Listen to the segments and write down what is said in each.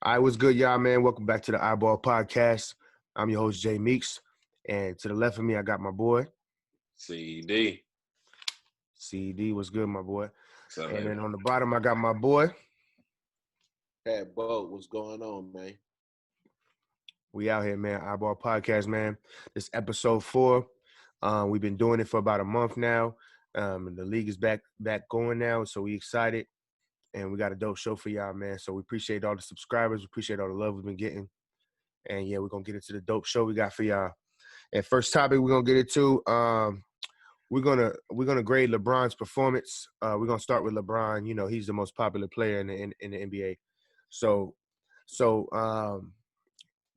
All right, what's good, y'all, man? Welcome back to the iBall podcast. I'm your host, J-Meeks. And to the left of me, I got my boy. CD. CD, what's good, my boy? So, And then on the bottom, I got my boy. Pat Boat, what's going on, man? We out here, man. iBall podcast, man. This episode 4. We've been doing it for about a month now. The league is back going now, so we excited. And we got a dope show for y'all, man. So we appreciate all the subscribers. We appreciate all the love we've been getting. And, yeah, we're going to get into the dope show we got for y'all. And first topic we're going to get into, we're gonna grade LeBron's performance. We're gonna start with LeBron. You know, he's the most popular player in the NBA. So the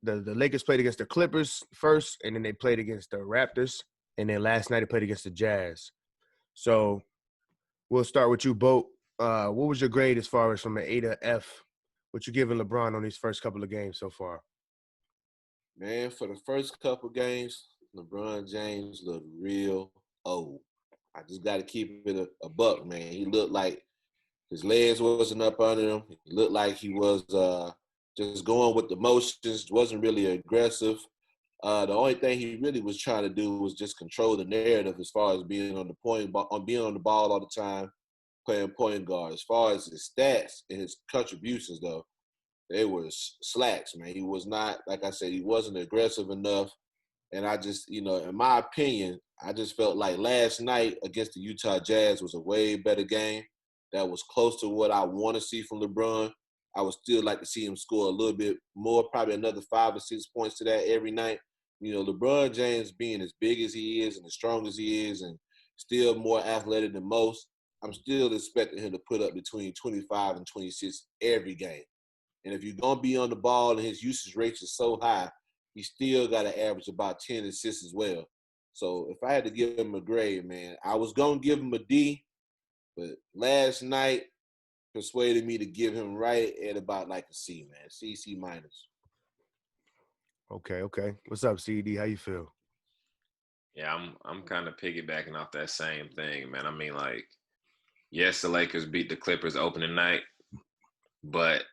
Lakers played against the Clippers first, and then they played against the Raptors, and then last night they played against the Jazz. So we'll start with you, Boat. What was your grade as far as from an A to F? What you giving LeBron on these first couple of games so far? Man, for the first couple games, LeBron James looked real old. I just got to keep it a buck, man. He looked like his legs wasn't up under him. He looked like he was just going with the motions, wasn't really aggressive. The only thing he really was trying to do was just control the narrative as far as being on the ball all the time, playing point guard. As far as his stats and his contributions, though, they were slacks, man. He was not, like I said, he wasn't aggressive enough. And I just, in my opinion, I just felt like last night against the Utah Jazz was a way better game. That was close to what I want to see from LeBron. I would still like to see him score a little bit more, probably another 5 or 6 points to that every night. LeBron James being as big as he is and as strong as he is and still more athletic than most, I'm still expecting him to put up between 25 and 26 every game. And if you're going to be on the ball and his usage rate is so high, he still got to average about 10 assists as well. So if I had to give him a grade, man, I was going to give him a D, but last night persuaded me to give him right at about like a C, man. C minus. Okay. What's up, CD? How you feel? yeah, I'm kind of piggybacking off that same thing, man. I mean, like, yes, the Lakers beat the Clippers opening night, but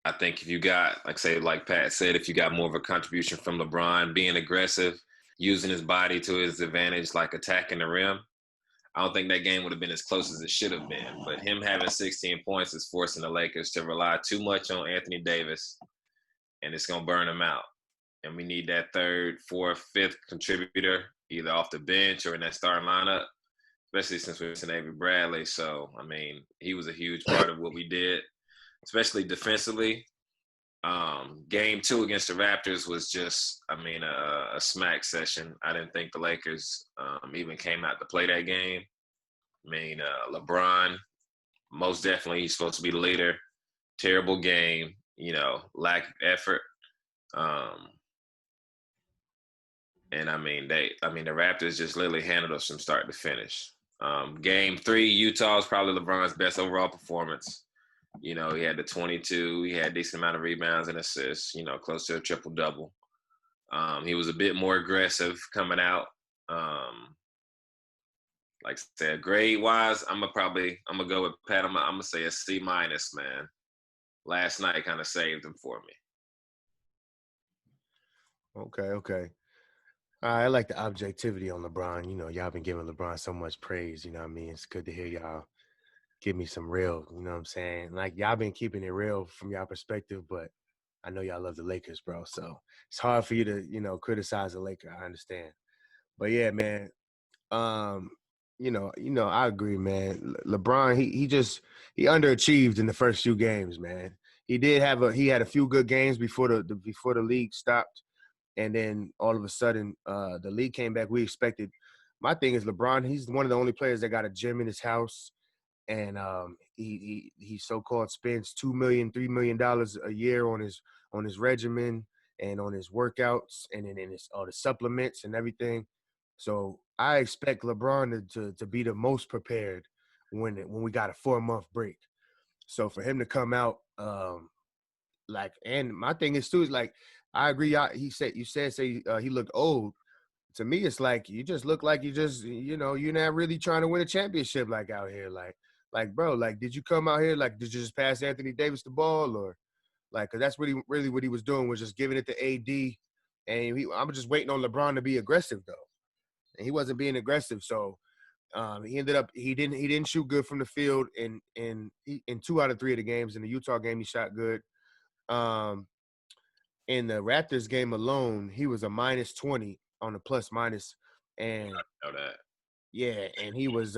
I think if you got, like Pat said, if you got more of a contribution from LeBron being aggressive, using his body to his advantage, like attacking the rim, I don't think that game would have been as close as it should have been. But him having 16 points is forcing the Lakers to rely too much on Anthony Davis, and it's going to burn him out. And we need that third, fourth, fifth contributor, either off the bench or in that starting lineup, especially since we're missing Avery Bradley. So, I mean, he was a huge part of what we did, especially defensively. Game 2 against the Raptors was just, a smack session. I didn't think the Lakers even came out to play that game. LeBron, most definitely, he's supposed to be the leader. Terrible game, lack of effort. And the Raptors just literally handled us from start to finish. Game 3, Utah is probably LeBron's best overall performance. He had the 22. He had a decent amount of rebounds and assists, close to a triple-double. He was a bit more aggressive coming out. Like I said, grade-wise, I'm going to go with Pat. I'm going to say a C-, man. Last night kind of saved him for me. Okay. I like the objectivity on LeBron. Y'all been giving LeBron so much praise. It's good to hear y'all give me some real, you know what I'm saying? Like, y'all been keeping it real from y'all perspective, but I know y'all love the Lakers, bro. So it's hard for you to, criticize the Lakers. I understand. But yeah, man, I agree, man. LeBron, he underachieved in the first few games, man. He had a few good games before the league stopped. And then all of a sudden, the league came back. We expected. My thing is LeBron, he's one of the only players that got a gym in his house. And he so-called spends $2 million, $3 million a year on his regimen and on his workouts and in all the supplements and everything. So I expect LeBron to be the most prepared when we got a 4-month break. So for him to come out and my thing is too is like I agree. You said he looked old. To me, it's like you just look like you're not really trying to win a championship like out here. Like, bro, like, did you come out here? Like, did you just pass Anthony Davis the ball Like, cause that's really what he was doing was just giving it to AD, and I'm just waiting on LeBron to be aggressive though, and he wasn't being aggressive. So he ended up he didn't shoot good from the field in 2 out of 3 of the games. In the Utah game, he shot good. Um, in the Raptors game alone, he was a -20 on the plus minus, and I know that. yeah, and he was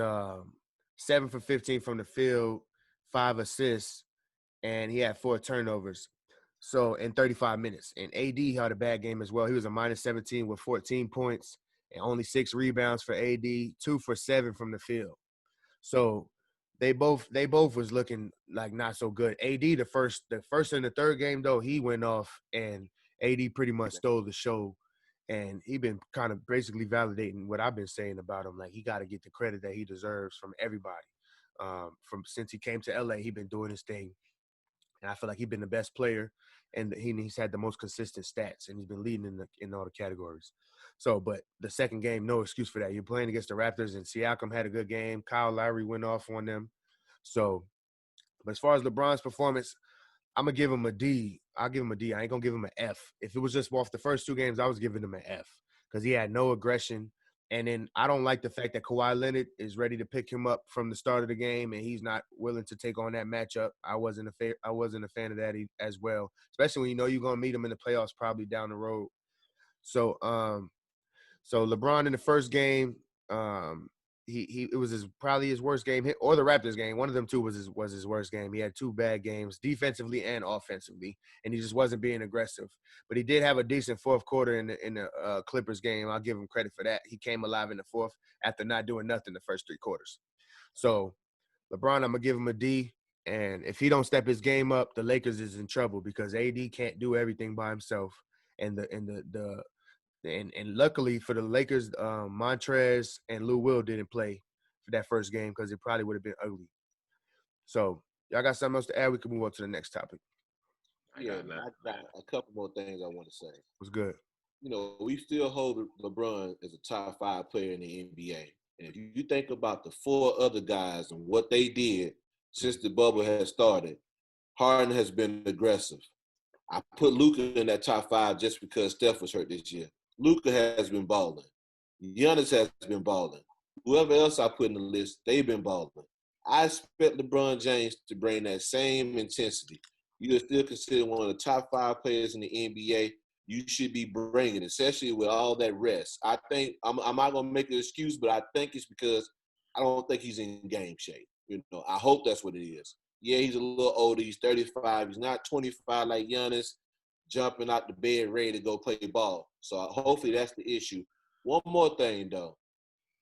7 for 15 from the field, 5 assists, and he had 4 turnovers. So in 35 minutes, and AD had a bad game as well. He was a -17 with 14 points and only 6 rebounds for AD, 2 for 7 from the field. So they both was looking like not so good. AD the first and the third game though, he went off, and AD pretty much stole the show. And he been kind of basically validating what I've been saying about him. Like, he got to get the credit that he deserves from everybody. From since he came to LA, he been doing his thing, and I feel like he's been the best player, and he's had the most consistent stats, and he's been leading in all the categories. So, but the second game, no excuse for that. You're playing against the Raptors, and Siakam had a good game. Kyle Lowry went off on them. So, but as far as LeBron's performance, I'm gonna give him a D. I'll give him a D. I ain't gonna give him an F. If it was just off the first 2 games, I was giving him an F because he had no aggression. And then I don't like the fact that Kawhi Leonard is ready to pick him up from the start of the game, and he's not willing to take on that matchup. I wasn't a fan of that as well, especially when you know you're gonna meet him in the playoffs probably down the road. So so LeBron in the first game, it was probably his worst game, or the Raptors game. One of them two was his worst game. He had 2 bad games defensively and offensively, and he just wasn't being aggressive. But he did have a decent fourth quarter in the Clippers game. I'll give him credit for that. He came alive in the fourth after not doing nothing the first 3 quarters. So LeBron, I'm gonna give him a D. And if he don't step his game up, the Lakers is in trouble because AD can't do everything by himself. And luckily for the Lakers, Montrez and Lou Will didn't play for that first game because it probably would have been ugly. So y'all got something else to add? We can move on to the next topic. I got a couple more things I want to say. What's good? You know, we still hold LeBron as a top 5 player in the NBA. And if you think about the 4 other guys and what they did since the bubble has started, Harden has been aggressive. I put Luka in that top 5 just because Steph was hurt this year. Luka has been balling. Giannis has been balling. Whoever else I put in the list, they've been balling. I expect LeBron James to bring that same intensity. You're still considered one of the top 5 players in the NBA. You should be bringing, especially with all that rest. I think I'm not gonna make an excuse, but I think it's because I don't think he's in game shape. You know, I hope that's what it is. Yeah, he's a little older. He's 35. He's not 25 like Giannis, jumping out the bed ready to go play ball. So hopefully that's the issue. One more thing though,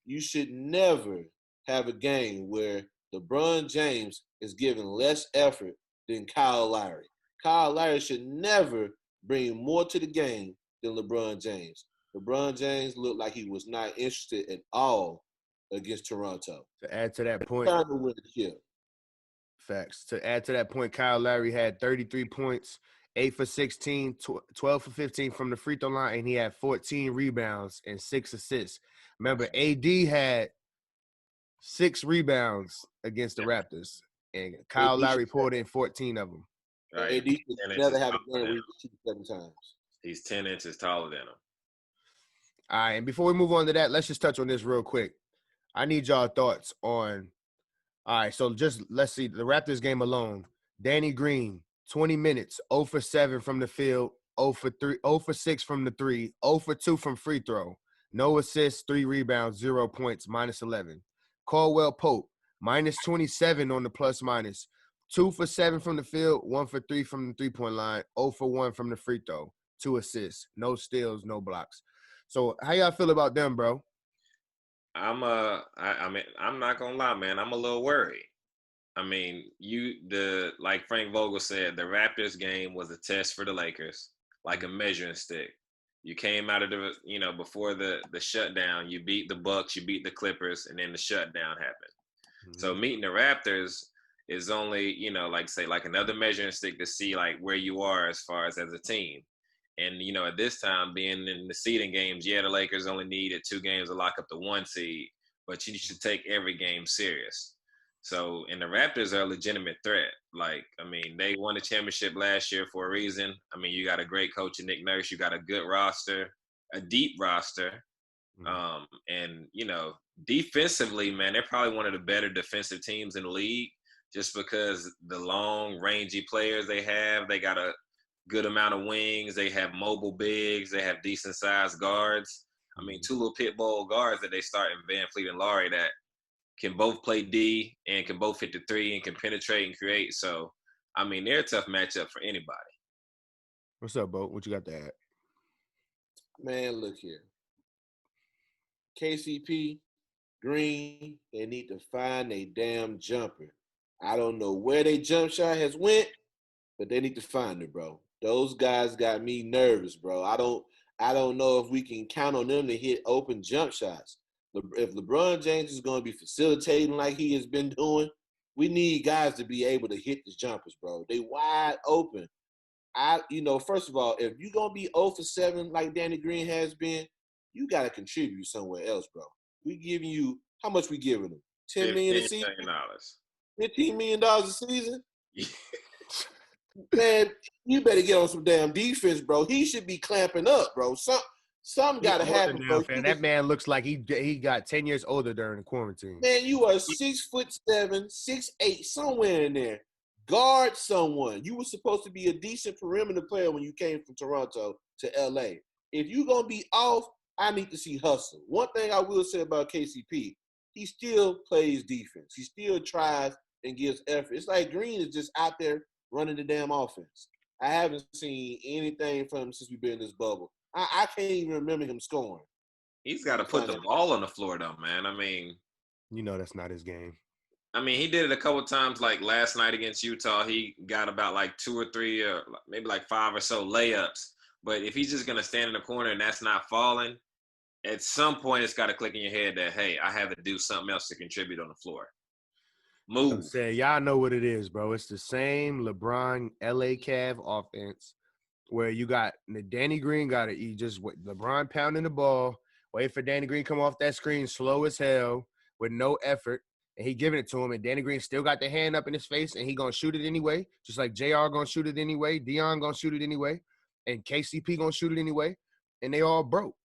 you should never have a game where LeBron James is giving less effort than Kyle Lowry. Kyle Lowry should never bring more to the game than LeBron James. LeBron James looked like he was not interested at all against Toronto. To add to that point, Time to win the chip. facts. To add to that point, Kyle Lowry had 33 points, 8 for 16, 12 for 15 from the free throw line, and he had 14 rebounds and 6 assists. Remember, AD had 6 rebounds against the Raptors, and Kyle Lowry pulled in 14 of them. Right. AD should never have a game where he shoot 7 times. He's 10 inches taller than him. All right, and before we move on to that, let's just touch on this real quick. I need y'all thoughts on – all right, so just let's see. The Raptors game alone, Danny Green, 20 minutes, 0 for 7 from the field, 0 for 6 from the 3, 0 for 2 from free throw. No assists, 3 rebounds, 0 points, -11. Caldwell Pope, -27 on the plus minus. 2 for 7 from the field, 1 for 3 from the three-point line, 0 for 1 from the free throw, 2 assists, no steals, no blocks. So how y'all feel about them, bro? I mean, I'm not gonna lie, man. I'm a little worried. I mean, like Frank Vogel said, the Raptors game was a test for the Lakers, like a measuring stick. You came out of before the shutdown, you beat the Bucks, you beat the Clippers, and then the shutdown happened. Mm-hmm. So meeting the Raptors is only, like another measuring stick to see like where you are as far as a team. And, at this time, being in the seeding games, the Lakers only needed 2 games to lock up the 1 seed, but you should take every game serious. So, and the Raptors are a legitimate threat. Like, I mean, they won the championship last year for a reason. I mean, you got a great coach in Nick Nurse. You got a good roster, a deep roster. And, you know, defensively, man, they're probably one of the better defensive teams in the league just because the long, rangy players they have. They got a good amount of wings. They have mobile bigs. They have decent-sized guards. I mean, two little pit bull guards that they start in Van Fleet and Laurie that can both play D and can both hit the three and can penetrate and create. So, I mean, they're a tough matchup for anybody. What's up, Bo? What you got to add? Man, look here. KCP, Green, they need to find a damn jumper. I don't know where they jump shot has went, but they need to find it, bro. Those guys got me nervous, bro. I don't know if we can count on them to hit open jump shots. If LeBron James is going to be facilitating like he has been doing, we need guys to be able to hit the jumpers, bro. They wide open. First of all, if you're going to be 0 for 7 like Danny Green has been, you got to contribute somewhere else, bro. We giving you, how much we giving them? $10 million a season? $15 million a season? Man, you better get on some damn defense, bro. He should be clamping up, bro. Something got to happen, bro. That man looks like he got 10 years older during the quarantine. Man, you are 6'7", 6'8", somewhere in there. Guard someone. You were supposed to be a decent perimeter player when you came from Toronto to LA. If you're going to be off, I need to see hustle. One thing I will say about KCP, he still plays defense. He still tries and gives effort. It's like Green is just out there running the damn offense. I haven't seen anything from him since we've been in this bubble. I can't even remember him scoring. He's got to put the ball on the floor, though, man. I mean, you know that's not his game. I mean, he did it a couple times, like last night against Utah. He got about like 2 or 3 or maybe like 5 or so layups. But if he's just going to stand in the corner and that's not falling, at some point it's got to click in your head that, hey, I have to do something else to contribute on the floor. Move. I'm saying, y'all know what it is, bro. It's the same LeBron LA Cav offense where you got the Danny Green got it. You just LeBron pounding the ball, wait for Danny Green come off that screen slow as hell with no effort, and he giving it to him, and Danny Green still got the hand up in his face, and he gonna shoot it anyway, just like JR gonna shoot it anyway, Dion gonna shoot it anyway, and KCP gonna shoot it anyway, and they all broke.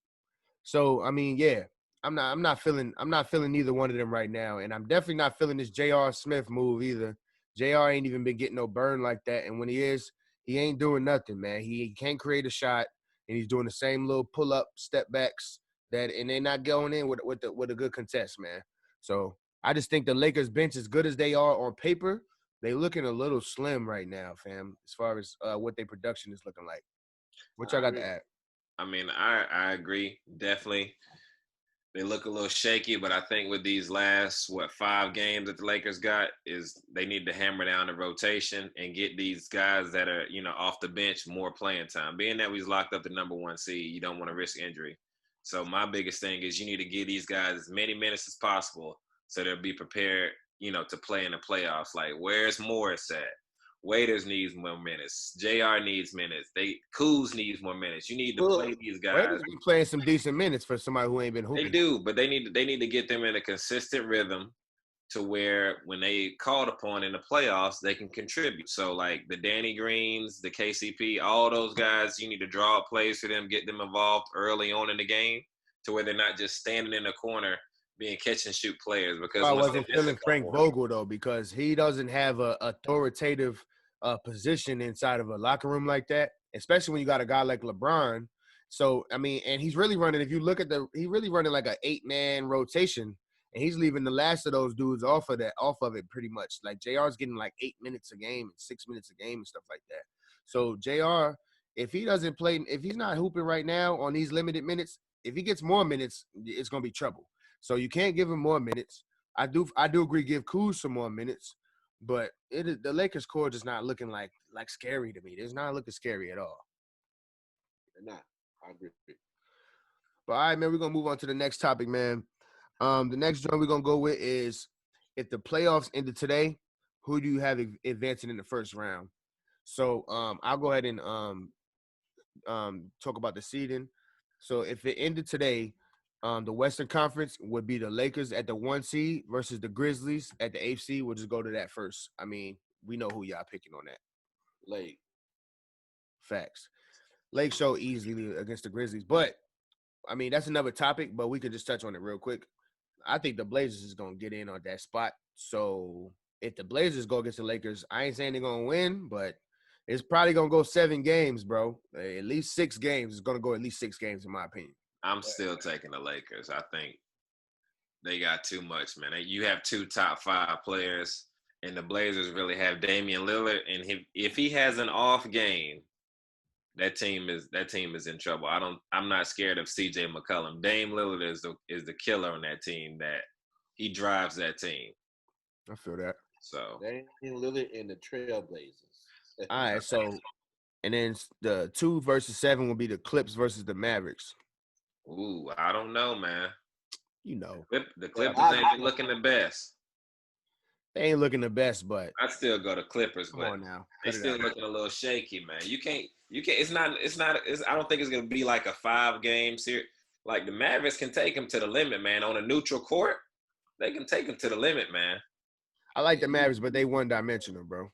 So I mean, yeah, I'm not feeling neither one of them right now, and I'm definitely not feeling this J.R. Smith move either. JR ain't even been getting no burn like that, and when he is, he ain't doing nothing, man. He can't create a shot, and he's doing the same little pull up step backs and they're not going in with a good contest, man. So I just think the Lakers bench, as good as they are on paper, they looking a little slim right now, fam, as far as what their production is looking like. What y'all got to add? I mean, I agree, definitely. They look a little shaky, but I think with these last 5 games that the Lakers got is they need to hammer down the rotation and get these guys that are, off the bench more playing time. Being that we locked up the number 1 seed, you don't want to risk injury. So my biggest thing is you need to give these guys as many minutes as possible so they'll be prepared, to play in the playoffs. Like, where's Morris at? Waiters needs more minutes. JR needs minutes. Kuz needs more minutes. You need to play these guys. Waiters be playing some decent minutes for somebody who ain't been hooping. They do, but they need to get them in a consistent rhythm to where when they called upon in the playoffs, they can contribute. So like the Danny Greens, the KCP, all those guys, you need to draw up plays for them, get them involved early on in the game to where they're not just standing in the corner being catch and shoot players. Because I wasn't feeling Frank Vogel though, because he doesn't have a authoritative position inside of a locker room like that, especially when you got a guy like LeBron. So I mean, and he's really running. If you look at he's really running like an 8-man rotation, and he's leaving the last of those dudes off of it pretty much. Like JR's getting like 8 minutes a game and 6 minutes a game and stuff like that. So JR, if he doesn't play, if he's not hooping right now on these limited minutes, if he gets more minutes, it's gonna be trouble. So you can't give him more minutes. I do agree, give Kuz some more minutes, but the Lakers core just not looking like scary to me. It's not looking scary at all. They're not. I agree. But all right, man, we're gonna move on to the next topic, man. The next joint we're gonna go with is, if the playoffs ended today, who do you have advancing in the first round? So I'll go ahead and talk about the seeding. So if it ended today, The Western Conference would be the Lakers at the 1 seed versus the Grizzlies at the 8th seed. We'll just go to that first. I mean, we know who y'all picking on that. Lake. Facts. Lake show easily against the Grizzlies. But, I mean, that's another topic, but we could just touch on it real quick. I think the Blazers is going to get in on that spot. So, if the Blazers go against the Lakers, I ain't saying they're going to win, but it's probably going to go 7 games, bro. At least 6 games. It's going to go at least 6 games, in my opinion. I'm still taking the Lakers. I think they got too much, man. You have 2 top 5 players, and the Blazers really have Damian Lillard. And if he has an off game, that team is in trouble. I'm not scared of CJ McCollum. Dame Lillard is the killer on that team. That he drives that team. I feel that. So Damian Lillard and the Trailblazers. All right, so and then the 2 versus 7 will be the Clips versus the Mavericks. Ooh, I don't know, man. You know. The Clippers ain't been looking the best. They ain't looking the best, but I still go to Clippers, come but on now. they still looking a little shaky, man. You can't it's not I don't think it's gonna be like a 5-game series. Like the Mavericks can take them to the limit, man. On a neutral court, they can take them to the limit, man. I like the Mavericks, but they one-dimensional, bro.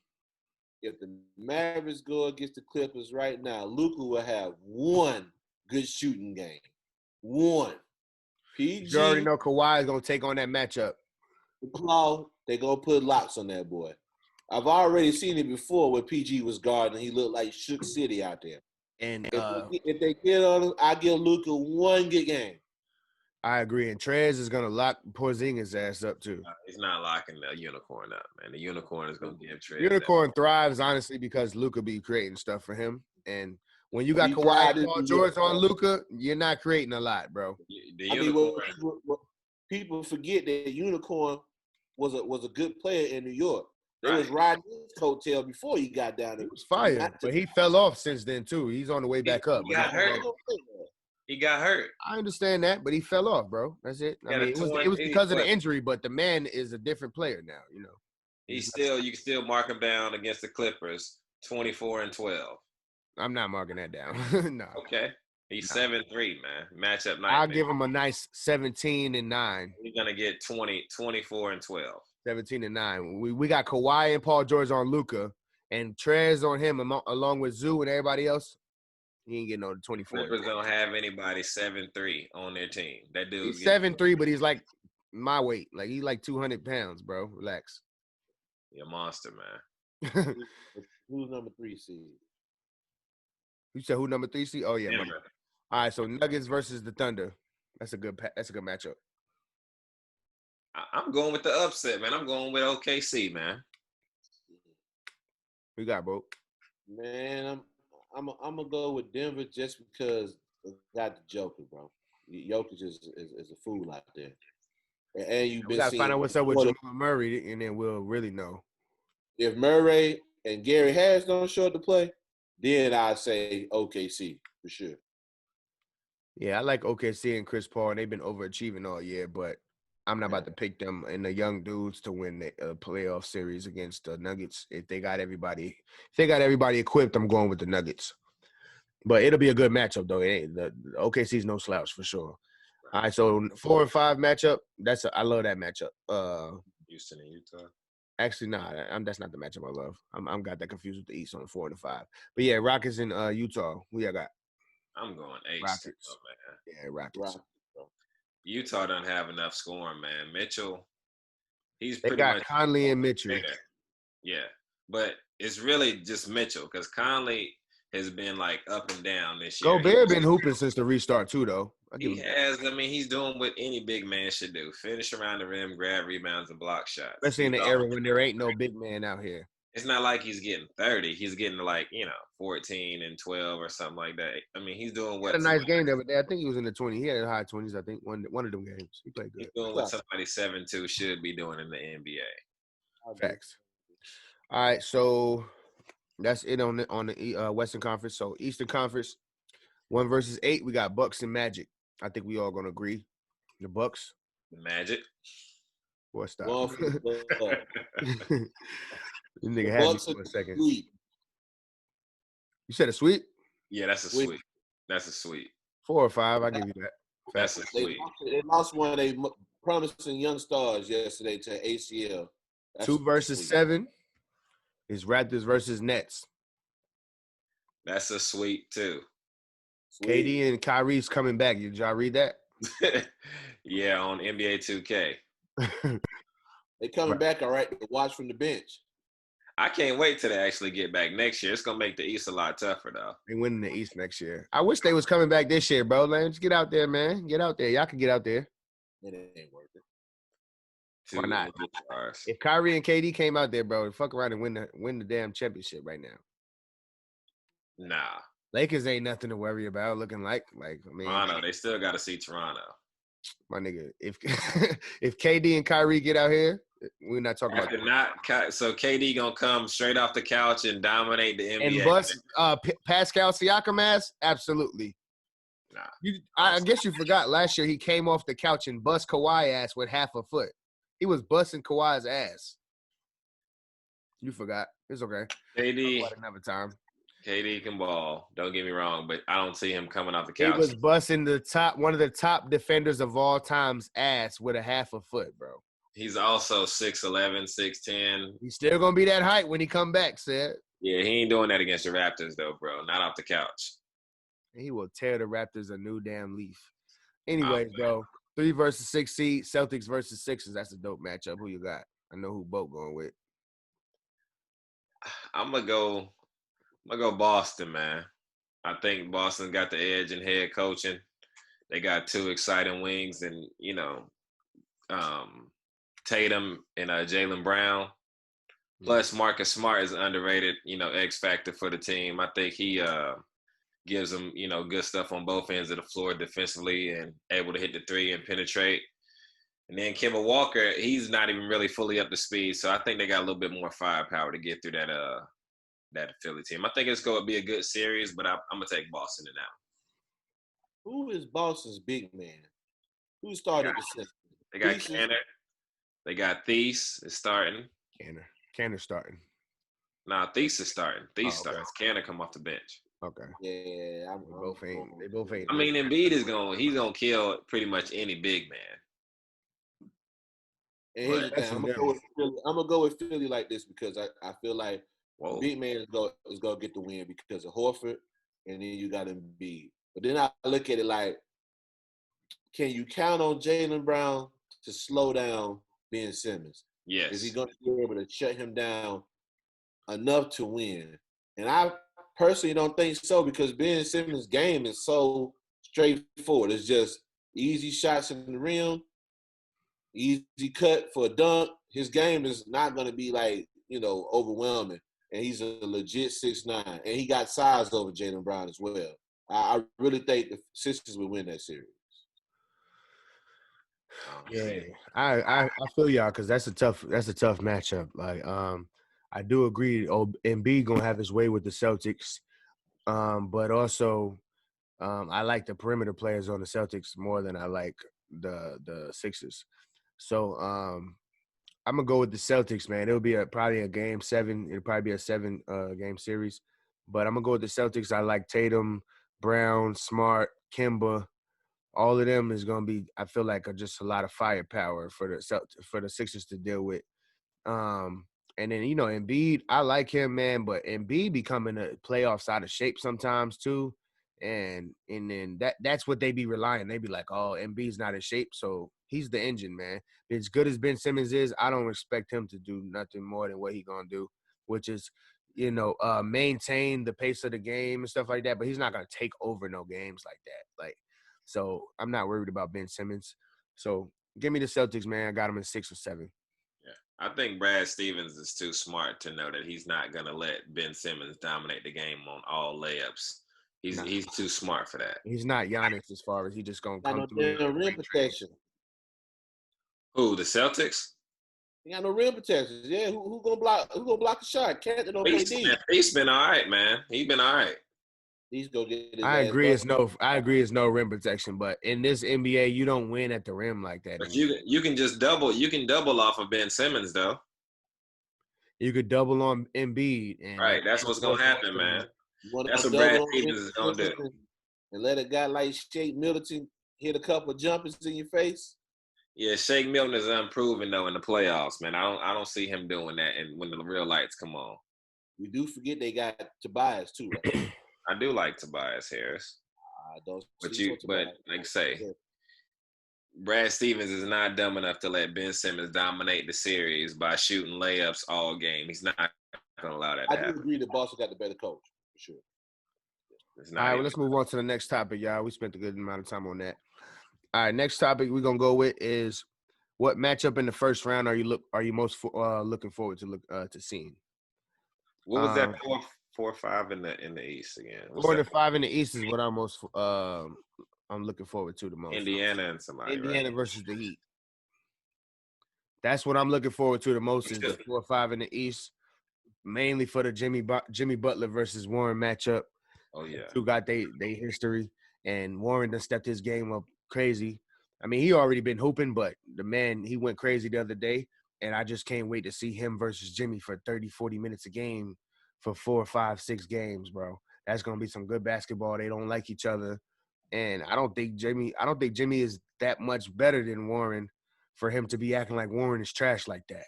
If the Mavericks go against the Clippers right now, Luka will have 1 good shooting game. 1. PG. You already know Kawhi is gonna take on that matchup. Claw, they gonna put locks on that boy. I've already seen it before where PG was guarding. He looked like Shook City out there. And if they get on him, I give Luka 1 good game. I agree. And Trez is gonna lock Porzingis' ass up too. He's not locking the unicorn up, man. The unicorn is gonna give Trez. Unicorn thrives honestly because Luka be creating stuff for him. And when you got Kawhi and Paul George on Luka, you're not creating a lot, bro. The unicorn. People forget that Unicorn was a good player in New York. They was riding his coattail before he got down there. He was fire, but he fell off since then too. He's on the way back up. He got hurt. He got hurt. I understand that, but he fell off, bro. That's it. I mean, it was because of the injury, but the man is a different player now, you know. You can still mark him down against the Clippers, 24-12. I'm not marking that down. No. Okay. He's 7-3, man. Matchup night. I'll give him a nice 17-9. He's gonna get 24-12. 17-9. We got Kawhi and Paul George on Luka, and Trez on him along with Zoo and everybody else. He ain't getting on the 24. Clippers don't have anybody 7'3" on their team. That dude. He's 7'3", but he's like my weight. Like he's like 200 pounds, bro. Relax. You're a monster, man. Who's number 3 seed? You said who number 3 seed? Oh yeah. All right, so Nuggets versus the Thunder. That's a good matchup. I'm going with the upset, man. I'm going with OKC, man. We got both. Man, I'm gonna go with Denver just because I got the Joker, bro. Jokic is a fool out there. And you've been gotta find out what's up with Jamal Murray, and then we'll really know. If Murray and Gary Harris don't show up to play, then I'd say OKC for sure. Yeah, I like OKC and Chris Paul, and they've been overachieving all year, but I'm not about to pick them and the young dudes to win the playoff series against the Nuggets. If they got everybody equipped, I'm going with the Nuggets. But it'll be a good matchup, though. The OKC's no slouch for sure. All right, so 4 and 5 matchup. I love that matchup. Houston and Utah. Actually, that's not the matchup I love. I'm got that confused with the East on the 4 and 5. But yeah, Rockets and Utah. Who y'all got? I'm going Ace. Rockets. Oh, man. Yeah, Rockets. Utah doesn't have enough scoring, man. Mitchell, they got Conley and Mitchell. Yeah, but it's really just Mitchell because Conley has been like up and down this year. Gobert been hooping since the restart too, though. He has. I mean, he's doing what any big man should do: finish around the rim, grab rebounds, and block shots. Especially in the era when there ain't no big man out here. It's not like he's getting 30. He's getting like 14 and 12 or something like that. I mean, he's doing what? He had a nice game the other day. I think he was in the 20s. He had high 20s. I think one of them games he played good. He's doing what somebody 7'2" should be doing in the NBA. Facts. All right, so that's it on the Western Conference. So Eastern Conference, 1 versus 8. We got Bucks and Magic. I think we all gonna agree. The Bucks. The Magic. Boy, stop. This nigga had me for a second. Sweet. You said a sweet? Yeah, that's a sweet. That's a sweet. 4 or 5, I'll give you that. That's a sweep. They lost one of their promising young stars yesterday to ACL. That's 2 versus sweet. 7 is Raptors versus Nets. That's a sweep too. Sweet. KD and Kyrie's coming back. Did y'all read that? Yeah, on NBA 2K. They coming back all right to watch from the bench. I can't wait till they actually get back next year. It's gonna make the East a lot tougher though. They winning the East next year. I wish they was coming back this year, bro. Man, just get out there, man. Get out there. Y'all can get out there. It ain't worth it. Why not? Stars. If Kyrie and KD came out there, bro, fuck around and win the damn championship right now. Nah. Lakers ain't nothing to worry about. Looking like I mean, Toronto, they still got to see Toronto. My nigga, if if KD and Kyrie get out here, we're not talking about that. So KD gonna come straight off the couch and dominate the NBA. And bust Pascal Siakam ass? Absolutely. Nah. I guess you forgot last year he came off the couch and bust Kawhi ass with half a foot. He was busting Kawhi's ass. You forgot. It's okay. KD another time. KD can ball. Don't get me wrong, but I don't see him coming off the couch. He was busting one of the top defenders of all time's ass with a half a foot, bro. He's also 6'11", 6'10". He's still gonna be that height when he come back, said. Yeah, he ain't doing that against the Raptors though, bro. Not off the couch. He will tear the Raptors a new damn leaf. Anyways, bro, 3 versus 6 seed, Celtics versus Sixers. That's a dope matchup. Who you got? I know who both going with. I'm gonna go Boston, man. I think Boston got the edge in head coaching. They got 2 exciting wings, and Tatum and Jaylen Brown. Plus, Marcus Smart is an underrated, X factor for the team. I think he gives them, good stuff on both ends of the floor defensively and able to hit the 3 and penetrate. And then Kemba Walker, he's not even really fully up to speed, so I think they got a little bit more firepower to get through that Philly team. I think it's going to be a good series, but I'm going to take Boston in that one. Who is Boston's big man? Who started the season? They got Kanter. They got Thies is starting. Kanter starting. Nah, Thies is starting. Thies starts. Kanter come off the bench. Okay. Yeah, They both ain't. I mean, Embiid he's gonna kill pretty much any big man. And here's the thing, I'm gonna go with Philly like this because I feel like big man is gonna get the win because of Horford, and then you got Embiid. But then I look at it like, can you count on Jaylen Brown to slow down Ben Simmons? Yes. Is he going to be able to shut him down enough to win? And I personally don't think so because Ben Simmons' game is so straightforward. It's just easy shots in the rim, easy cut for a dunk. His game is not going to be overwhelming. And he's a legit 6'9", and he got size over Jaylen Brown as well. I really think the Sixers will win that series. Yeah, I feel y'all because that's a tough matchup. Like, I do agree. Embiid gonna have his way with the Celtics, but also, I like the perimeter players on the Celtics more than I like the Sixers. So, I'm gonna go with the Celtics, man. It'll be probably a game 7. It'll probably be a 7 game series, but I'm gonna go with the Celtics. I like Tatum, Brown, Smart, Kemba. All of them is going to be, I feel like, just a lot of firepower for the Sixers to deal with. And then, Embiid, I like him, man, but Embiid becoming a playoffs out of shape sometimes too. And then that's what they be relying. They be like, oh, Embiid's not in shape, so he's the engine, man. As good as Ben Simmons is, I don't expect him to do nothing more than what he going to do, which is, maintain the pace of the game and stuff like that, but he's not going to take over no games like that. So I'm not worried about Ben Simmons. So give me the Celtics, man. I got him in 6 or 7. Yeah, I think Brad Stevens is too smart to know that he's not gonna let Ben Simmons dominate the game on all layups. He's too smart for that. He's not Giannis as far as he just gonna come through. Rim protection. Who, the Celtics? He got no rim protection. Yeah, who gonna block? Who gonna block a shot? Can't don't play D. He's been all right, man. He's been all right. He's gonna get his I agree it's no rim protection, but in this NBA, you don't win at the rim like that. But you can just double. You can double off of Ben Simmons, though. You could double on Embiid. Right, that's what's gonna happen, man. That's what Brad Stevens is gonna do. And let a guy like Shake Middleton, hit a couple of jumpers in your face. Yeah, Shake Milton is unproven though in the playoffs, man. I don't see him doing that, and when the real lights come on. We do forget they got Tobias too, right? I do like Tobias Harris, I don't but sleep on but Tobias. like I say, Brad Stevens is not dumb enough to let Ben Simmons dominate the series by shooting layups all game. He's not going to allow that I to do happen. agree that Boston got the better coach for sure. It's All not right, well, even. let's move on to the next topic, y'all. We spent a good amount of time on that. All right, next topic we're gonna go with is what matchup in the first round are you most looking forward to seeing? What was that 4-5 in the East again? What's 4 that? to 5 in the East is what I'm looking forward to the most. Indiana and somebody, Indiana right? versus the Heat. That's what I'm looking forward to the most is the 4-5 in the East, mainly for the Jimmy Butler versus Warren matchup. Oh yeah. Two got they history, and Warren done stepped his game up crazy. I mean, he already been hooping, but the man, he went crazy the other day, and I just can't wait to see him versus Jimmy for 30, 40 minutes a game for 4, 5, 6 games, bro. That's gonna be some good basketball. They don't like each other, and I don't think Jimmy is that much better than Warren for him to be acting like Warren is trash like that.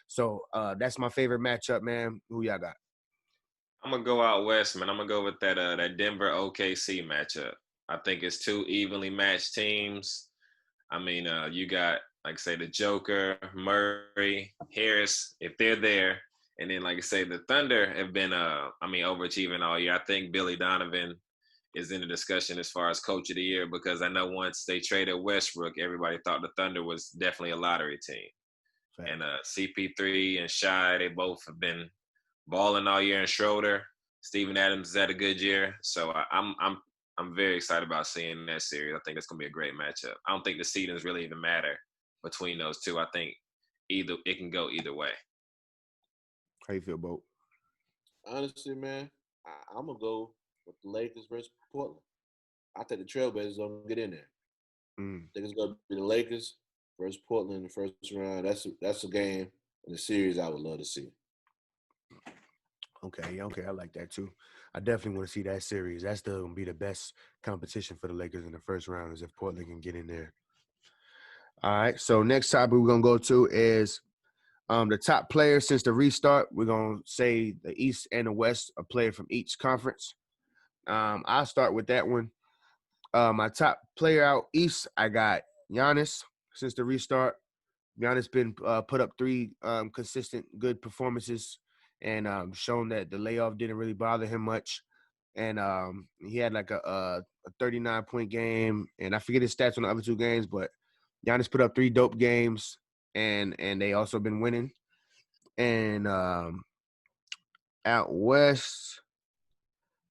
So that's my favorite matchup, man. Who y'all got? I'm gonna go out west, man. I'm gonna go with that Denver OKC matchup. I think it's two evenly matched teams. I mean, you got like I say the Joker, Murray, Harris, if they're there, and then like I say the Thunder have been overachieving all year. I think Billy Donovan is in the discussion as far as coach of the year because I know once they traded Westbrook, everybody thought the Thunder was definitely a lottery team. Fact. And CP3 and Shy, they both have been balling all year. And Schroeder, Steven Adams has had a good year. So I'm very excited about seeing that series. I think it's gonna be a great matchup. I don't think the seedings really even matter between those two. I think it can go either way. How you feel, Bo? Honestly, man, I'm gonna go with the Lakers versus Portland. I think the Trailblazers don't get in there. I think it's gonna be the Lakers versus Portland in the first round. That's a game in the series I would love to see. Okay, I like that too. I definitely want to see that series. That's still gonna be the best competition for the Lakers in the first round is if Portland can get in there. All right, so next topic we're gonna go to is the top players since the restart. We're gonna say the East and the West, a player from each conference. I'll start with that one. My top player out East, I got Giannis since the restart. Giannis been put up 3 consistent good performances and shown that the layoff didn't really bother him much. And he had like a 39-point game, and I forget his stats on the other 2 games, but Giannis put up 3 dope games, and they also been winning. And out west,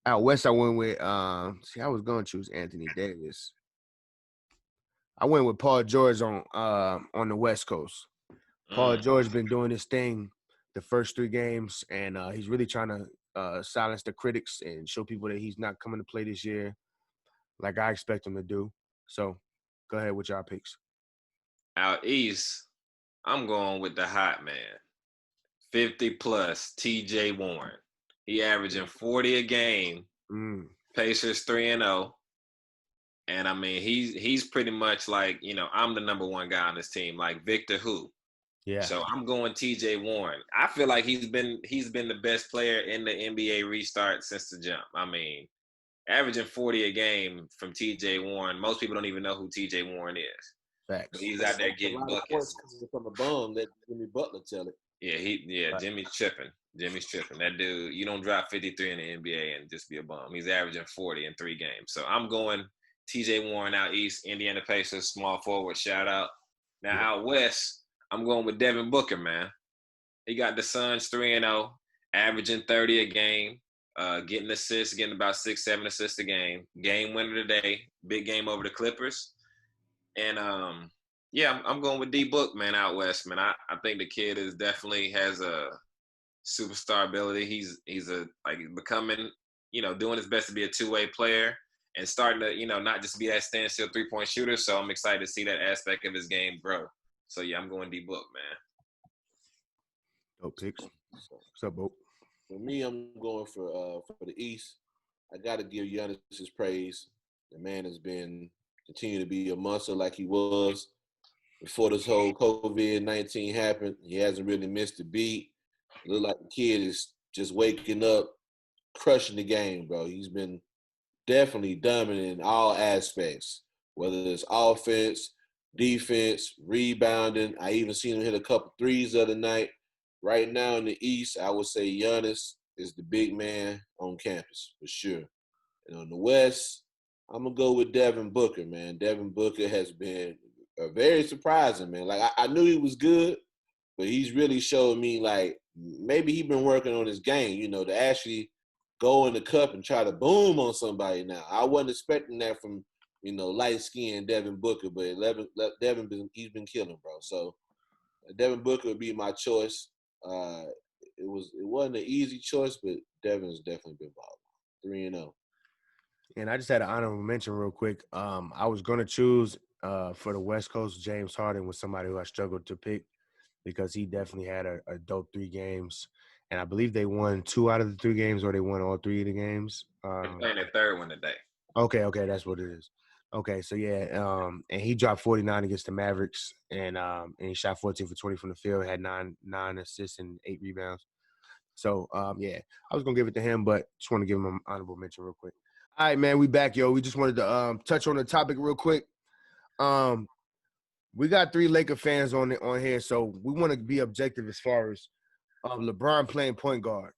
I went with I was gonna choose Anthony Davis. I went with Paul George on the West Coast. Paul George been doing his thing the first 3 games, and he's really trying to silence the critics and show people that he's not coming to play this year like I expect him to do. So go ahead with y'all picks. Out East, I'm going with the hot man, 50 plus TJ Warren. He averaging 40 a game. Pacers 3-0. And I mean, he's pretty much like, I'm the number 1 guy on this team, like Victor who. Yeah. So I'm going TJ Warren. I feel like he's been the best player in the NBA restart since the jump. I mean, averaging 40 a game from TJ Warren. Most people don't even know who TJ Warren is. Facts. But he's out there getting buckets. From a bum, let Jimmy Butler tell it. Yeah, Right. Jimmy's tripping. That dude, you don't drop 53 in the NBA and just be a bum. He's averaging 40 in 3 games. So I'm going TJ Warren out East, Indiana Pacers, small forward, shout out. Now out West, I'm going with Devin Booker, man. He got the Suns 3-0, averaging 30 a game, getting assists, getting about 6, 7 assists a game. Game winner today, big game over the Clippers. And I'm going with D Book, man, out West, man. I think the kid definitely has a superstar ability. He's becoming, doing his best to be a 2-way player and starting to, not just be that standstill 3-point shooter. So I'm excited to see that aspect of his game grow. So yeah, I'm going D Book, man. Dope picks. What's up, Bo? For me, I'm going for the East. I got to give Giannis his praise. The man has been continue to be a monster like he was before this whole COVID-19 happened. He hasn't really missed a beat. It look like the kid is just waking up, crushing the game, bro. He's been definitely dominant in all aspects, whether it's offense, defense, rebounding. I even seen him hit a couple threes the other night. Right now in the East, I would say Giannis is the big man on campus for sure. And on the West, I'm gonna go with Devin Booker, man. Devin Booker has been very surprising, man. Like I knew he was good, but he's really showed me like maybe he's been working on his game, to actually go in the cup and try to boom on somebody now. I wasn't expecting that from, light skinned Devin Booker, but he's been killing, bro. So Devin Booker would be my choice. Uh, it wasn't an easy choice, but Devin's definitely been balling. 3-0. And I just had an honorable mention real quick. I was going to choose for the West Coast, James Harden was somebody who I struggled to pick because he definitely had a dope 3 games. And I believe they won 2 out of the 3 games, or they won all 3 of the games. They're playing their third one today. Okay, that's what it is. Okay, so yeah, and he dropped 49 against the Mavericks, and he shot 14 for 20 from the field, had nine assists and 8 rebounds. So yeah, I was gonna give it to him, but just want to give him an honorable mention real quick. All right, man, we back, yo. We just wanted to touch on the topic real quick. We got 3 Laker fans on here, so we want to be objective as far as LeBron playing point guard.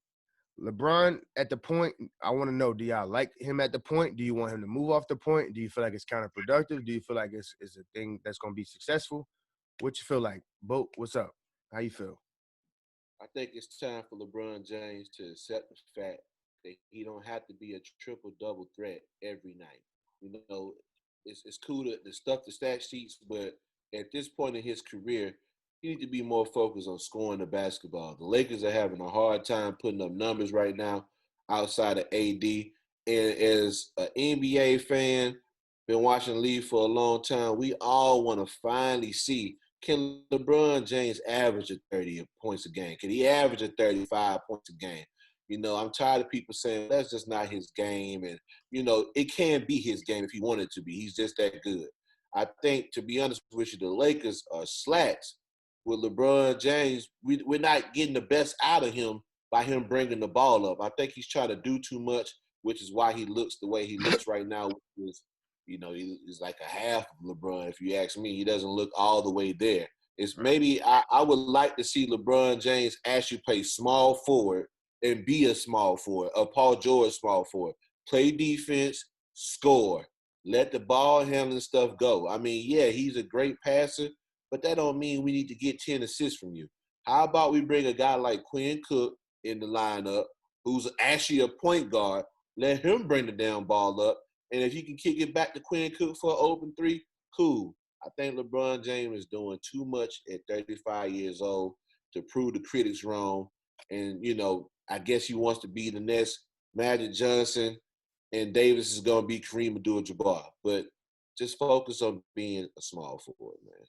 LeBron at the point, I want to know, do y'all like him at the point? Do you want him to move off the point? Do you feel like it's counterproductive? Do you feel like it's a thing that's going to be successful? What you feel like? Bo, what's up? How you feel? I think it's time for LeBron James to accept the fact that he don't have to be a triple double threat every night. You know, it's cool to stuff the stat sheets, but at this point in his career, he needs to be more focused on scoring the basketball. The Lakers are having a hard time putting up numbers right now outside of AD. And as an NBA fan, been watching the league for a long time, we all want to finally see, can LeBron James average a 30 points a game? Can he average a 35 points a game? I'm tired of people saying that's just not his game. And, it can be his game if he wanted to be. He's just that good. I think, to be honest with you, the Lakers are slacks with LeBron James. We're not getting the best out of him by him bringing the ball up. I think he's trying to do too much, which is why he looks the way he looks right now, which is, he's like a half of LeBron. If you ask me, he doesn't look all the way there. It's maybe I would like to see LeBron James actually play small forward and be a small forward, a Paul George small forward. Play defense, score. Let the ball handling stuff go. I mean, yeah, he's a great passer, but that don't mean we need to get 10 assists from you. How about we bring a guy like Quinn Cook in the lineup, who's actually a point guard, let him bring the damn ball up, and if you can kick it back to Quinn Cook for an open 3, cool. I think LeBron James is doing too much at 35 years old to prove the critics wrong. And, I guess he wants to be the next Magic Johnson, and Davis is going to be Kareem Abdul-Jabbar. But just focus on being a small forward, man.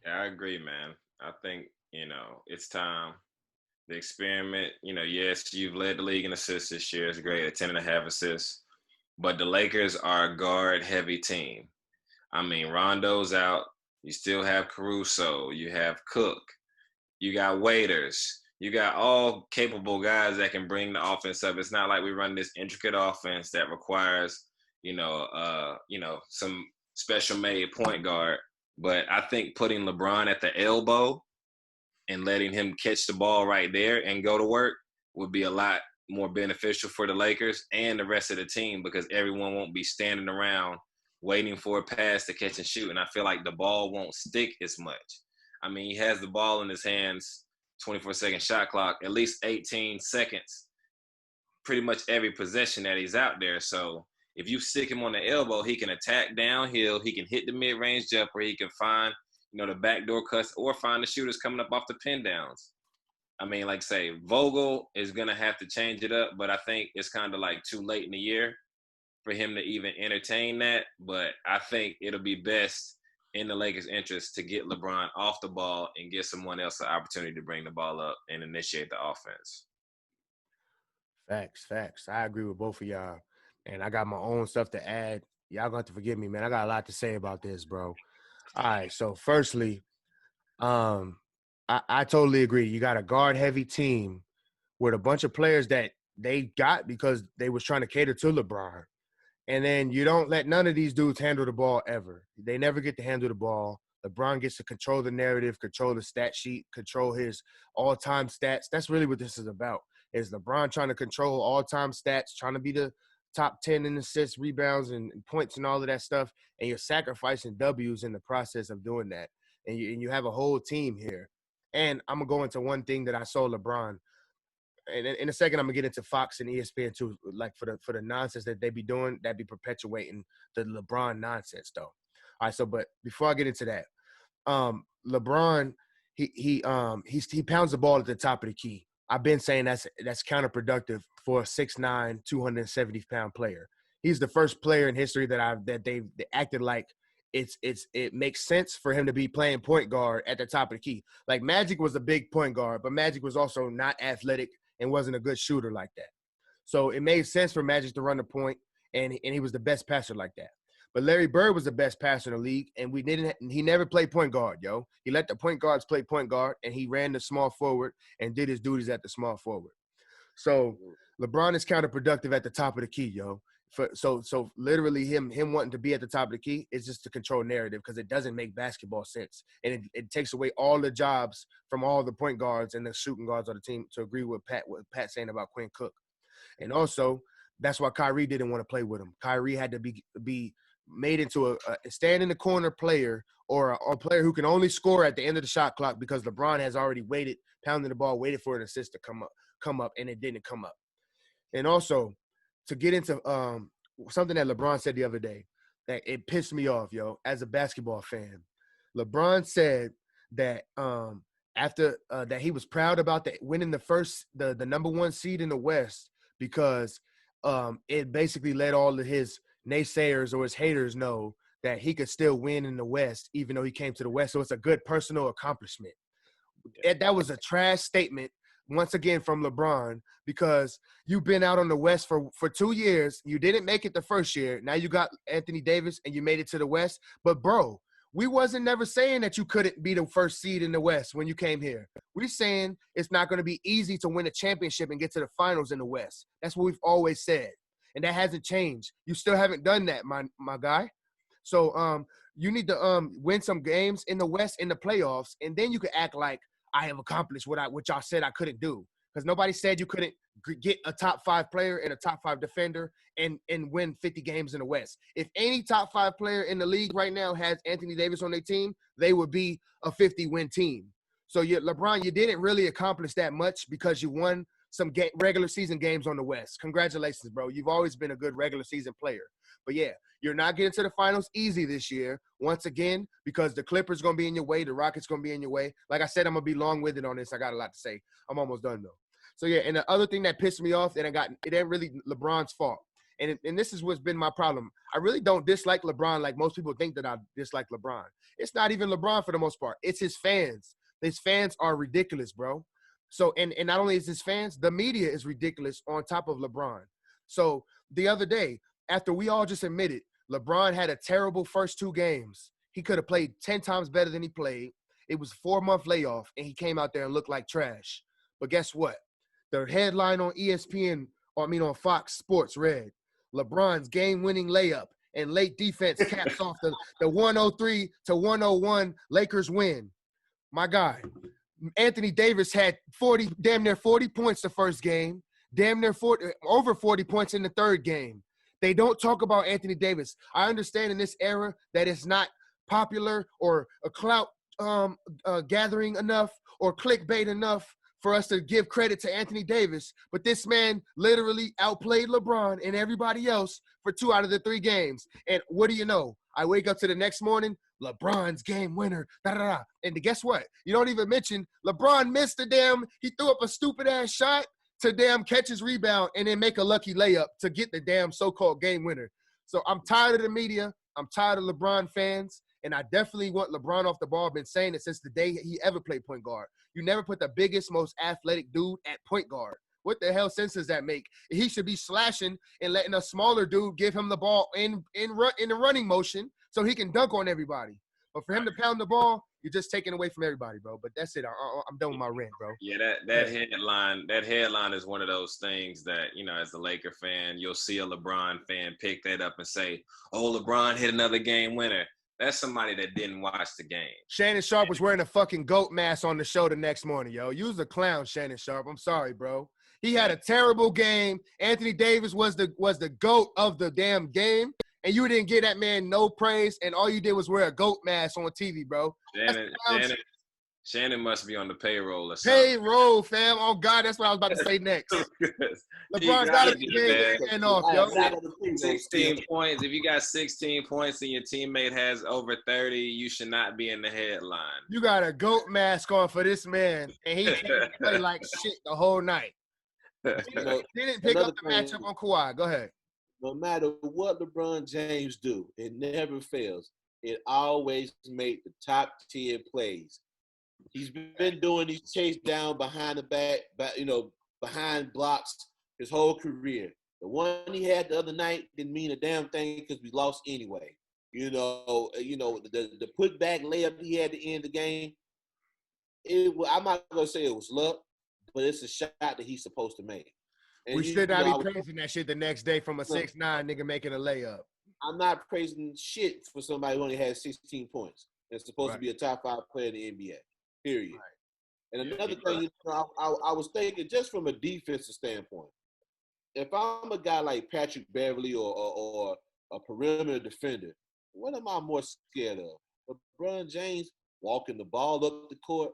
Yeah, I agree, man. I think, it's time. The experiment, yes, you've led the league in assists this year. It's great at 10.5 assists. But the Lakers are a guard-heavy team. I mean, Rondo's out. You still have Caruso. You have Cook. You got Waiters. You got all capable guys that can bring the offense up. It's not like we run this intricate offense that requires, some special-made point guard. But I think putting LeBron at the elbow and letting him catch the ball right there and go to work would be a lot more beneficial for the Lakers and the rest of the team, because everyone won't be standing around waiting for a pass to catch and shoot. And I feel like the ball won't stick as much. I mean, he has the ball in his hands, 24-second shot clock, at least 18 seconds, pretty much every possession that he's out there. So if you stick him on the elbow, he can attack downhill. He can hit the mid-range jumper. He can find, the backdoor cuts or find the shooters coming up off the pin downs. I mean, like say, Vogel is going to have to change it up, but I think it's kind of like too late in the year for him to even entertain that. But I think it'll be best in the Lakers' interest to get LeBron off the ball and get someone else the opportunity to bring the ball up and initiate the offense. Facts. I agree with both of y'all. And I got my own stuff to add Y'all going to forgive me, man. I got a lot to say about this, bro. All right. So, firstly, I totally agree. You got a guard-heavy team with a bunch of players that they got because they was trying to cater to LeBron. And then you don't let none of these dudes handle the ball ever. They never get to handle the ball. LeBron gets to control the narrative, control the stat sheet, control his all-time stats. That's really what this is about. Is LeBron trying to control all-time stats, trying to be the top 10 in assists, rebounds, and points and all of that stuff. And you're sacrificing W's in the process of doing that. And you have a whole team here. And I'm going to go into one thing that I saw LeBron. And in a second, I'm gonna get into Fox and ESPN too, like for the nonsense that they be doing, that be perpetuating the LeBron nonsense, though. All right, so but before I get into that, LeBron, he pounds the ball at the top of the key. I've been saying that's counterproductive for a 6'9", 270-pound player. He's the first player in history that they acted like it makes sense for him to be playing point guard at the top of the key. Like Magic was a big point guard, but Magic was also not athletic and wasn't a good shooter like that. So it made sense for Magic to run the point, and he was the best passer like that. But Larry Bird was the best passer in the league, and he never played point guard, yo. He let the point guards play point guard, and he ran the small forward and did his duties at the small forward. So LeBron is counterproductive at the top of the key, yo. So literally him wanting to be at the top of the key is just to control narrative because it doesn't make basketball sense. And it takes away all the jobs from all the point guards and the shooting guards of the team, to agree with what Pat's saying about Quinn Cook. And also, that's why Kyrie didn't want to play with him. Kyrie had to be made into a stand in the corner player, or a player who can only score at the end of the shot clock, because LeBron has already waited, pounding the ball, waited for an assist to come up, and it didn't come up. And also, to get into something that LeBron said the other day, that it pissed me off, yo, as a basketball fan. LeBron said that after that he was proud about winning the number one seed in the West, because it basically let all of his naysayers or his haters know that he could still win in the West even though he came to the West. So it's a good personal accomplishment. That was a trash statement, once again, from LeBron, because you've been out on the West for 2 years. You didn't make it the first year. Now you got Anthony Davis and you made it to the West. But, bro, we wasn't never saying that you couldn't be the first seed in the West when you came here. We're saying it's not going to be easy to win a championship and get to the finals in the West. That's what we've always said. And that hasn't changed. You still haven't done that, my guy. So you need to win some games in the West in the playoffs, and then you can act like I have accomplished what y'all said I couldn't do. Because nobody said you couldn't get a top 5 player and a top 5 defender and win 50 games in the West. If any top 5 player in the league right now has Anthony Davis on their team, they would be a 50-win team. So LeBron, you didn't really accomplish that much because you won some regular season games on the West. Congratulations, bro. You've always been a good regular season player. But yeah, you're not getting to the finals easy this year, once again, because the Clippers going to be in your way. The Rockets going to be in your way. Like I said, I'm going to be long-winded on this. I got a lot to say. I'm almost done, though. So, yeah, and the other thing that pissed me off, and it ain't really LeBron's fault. And this is what's been my problem. I really don't dislike LeBron like most people think that I dislike LeBron. It's not even LeBron for the most part. It's his fans. His fans are ridiculous, bro. So, and not only is his fans, the media is ridiculous on top of LeBron. So the other day, after we all just admitted LeBron had a terrible first 2 games, he could have played 10 times better than he played. It was a 4-month layoff, and he came out there and looked like trash. But guess what? The headline on ESPN, on Fox Sports read, LeBron's game-winning layup and late defense caps off the 103 to 101 Lakers win. My guy, Anthony Davis had damn near 40 points the first game, over 40 points in the third game. They don't talk about Anthony Davis. I understand in this era that it's not popular or a clout gathering enough or clickbait enough for us to give credit to Anthony Davis, but this man literally outplayed LeBron and everybody else for 2 out of the 3 games. And what do you know? I wake up to the next morning, LeBron's game winner, da-da-da. And guess what? You don't even mention LeBron missed he threw up a stupid-ass shot to catch his rebound and then make a lucky layup to get the damn so-called game winner. So I'm tired of the media. I'm tired of LeBron fans. And I definitely want LeBron off the ball. I've been saying it since the day he ever played point guard. You never put the biggest, most athletic dude at point guard. What the hell sense does that make? He should be slashing and letting a smaller dude give him the ball in the running motion so he can dunk on everybody. But for him to pound the ball, you're just taking away from everybody, bro. But that's it. I'm done with my rant, bro. Yeah, that headline is one of those things that, as a Laker fan, you'll see a LeBron fan pick that up and say, "Oh, LeBron hit another game winner." That's somebody that didn't watch the game. Shannon Sharp was wearing a fucking goat mask on the show the next morning, yo. You was a clown, Shannon Sharp. I'm sorry, bro. He had a terrible game. Anthony Davis was the GOAT of the damn game. And you didn't give that man no praise, and all you did was wear a goat mask on TV, bro. Shannon must be on the payroll or something. Payroll, fam. Oh, God, that's what I was about to say next. LeBron's got to be getting off, yo. 16 points. If you got 16 points and your teammate has over 30, you should not be in the headline. You got a goat mask on for this man, and he didn't play like shit the whole night. Didn't pick up the matchup on Kawhi. Go ahead. No matter what LeBron James do, it never fails. It always make the top 10 plays. He's been doing these chase down behind the back, behind blocks his whole career. The one he had the other night didn't mean a damn thing because we lost anyway. The put back layup he had to end the game. I'm not gonna say it was luck, but it's a shot that he's supposed to make. And we should not be praising that shit the next day from a 6'9" nigga making a layup. I'm not praising shit for somebody who only has 16 points. It's supposed to be a top 5 player in the NBA. Period. Right. And another thing, I was thinking just from a defensive standpoint, if I'm a guy like Patrick Beverly or a perimeter defender, what am I more scared of? LeBron James walking the ball up the court,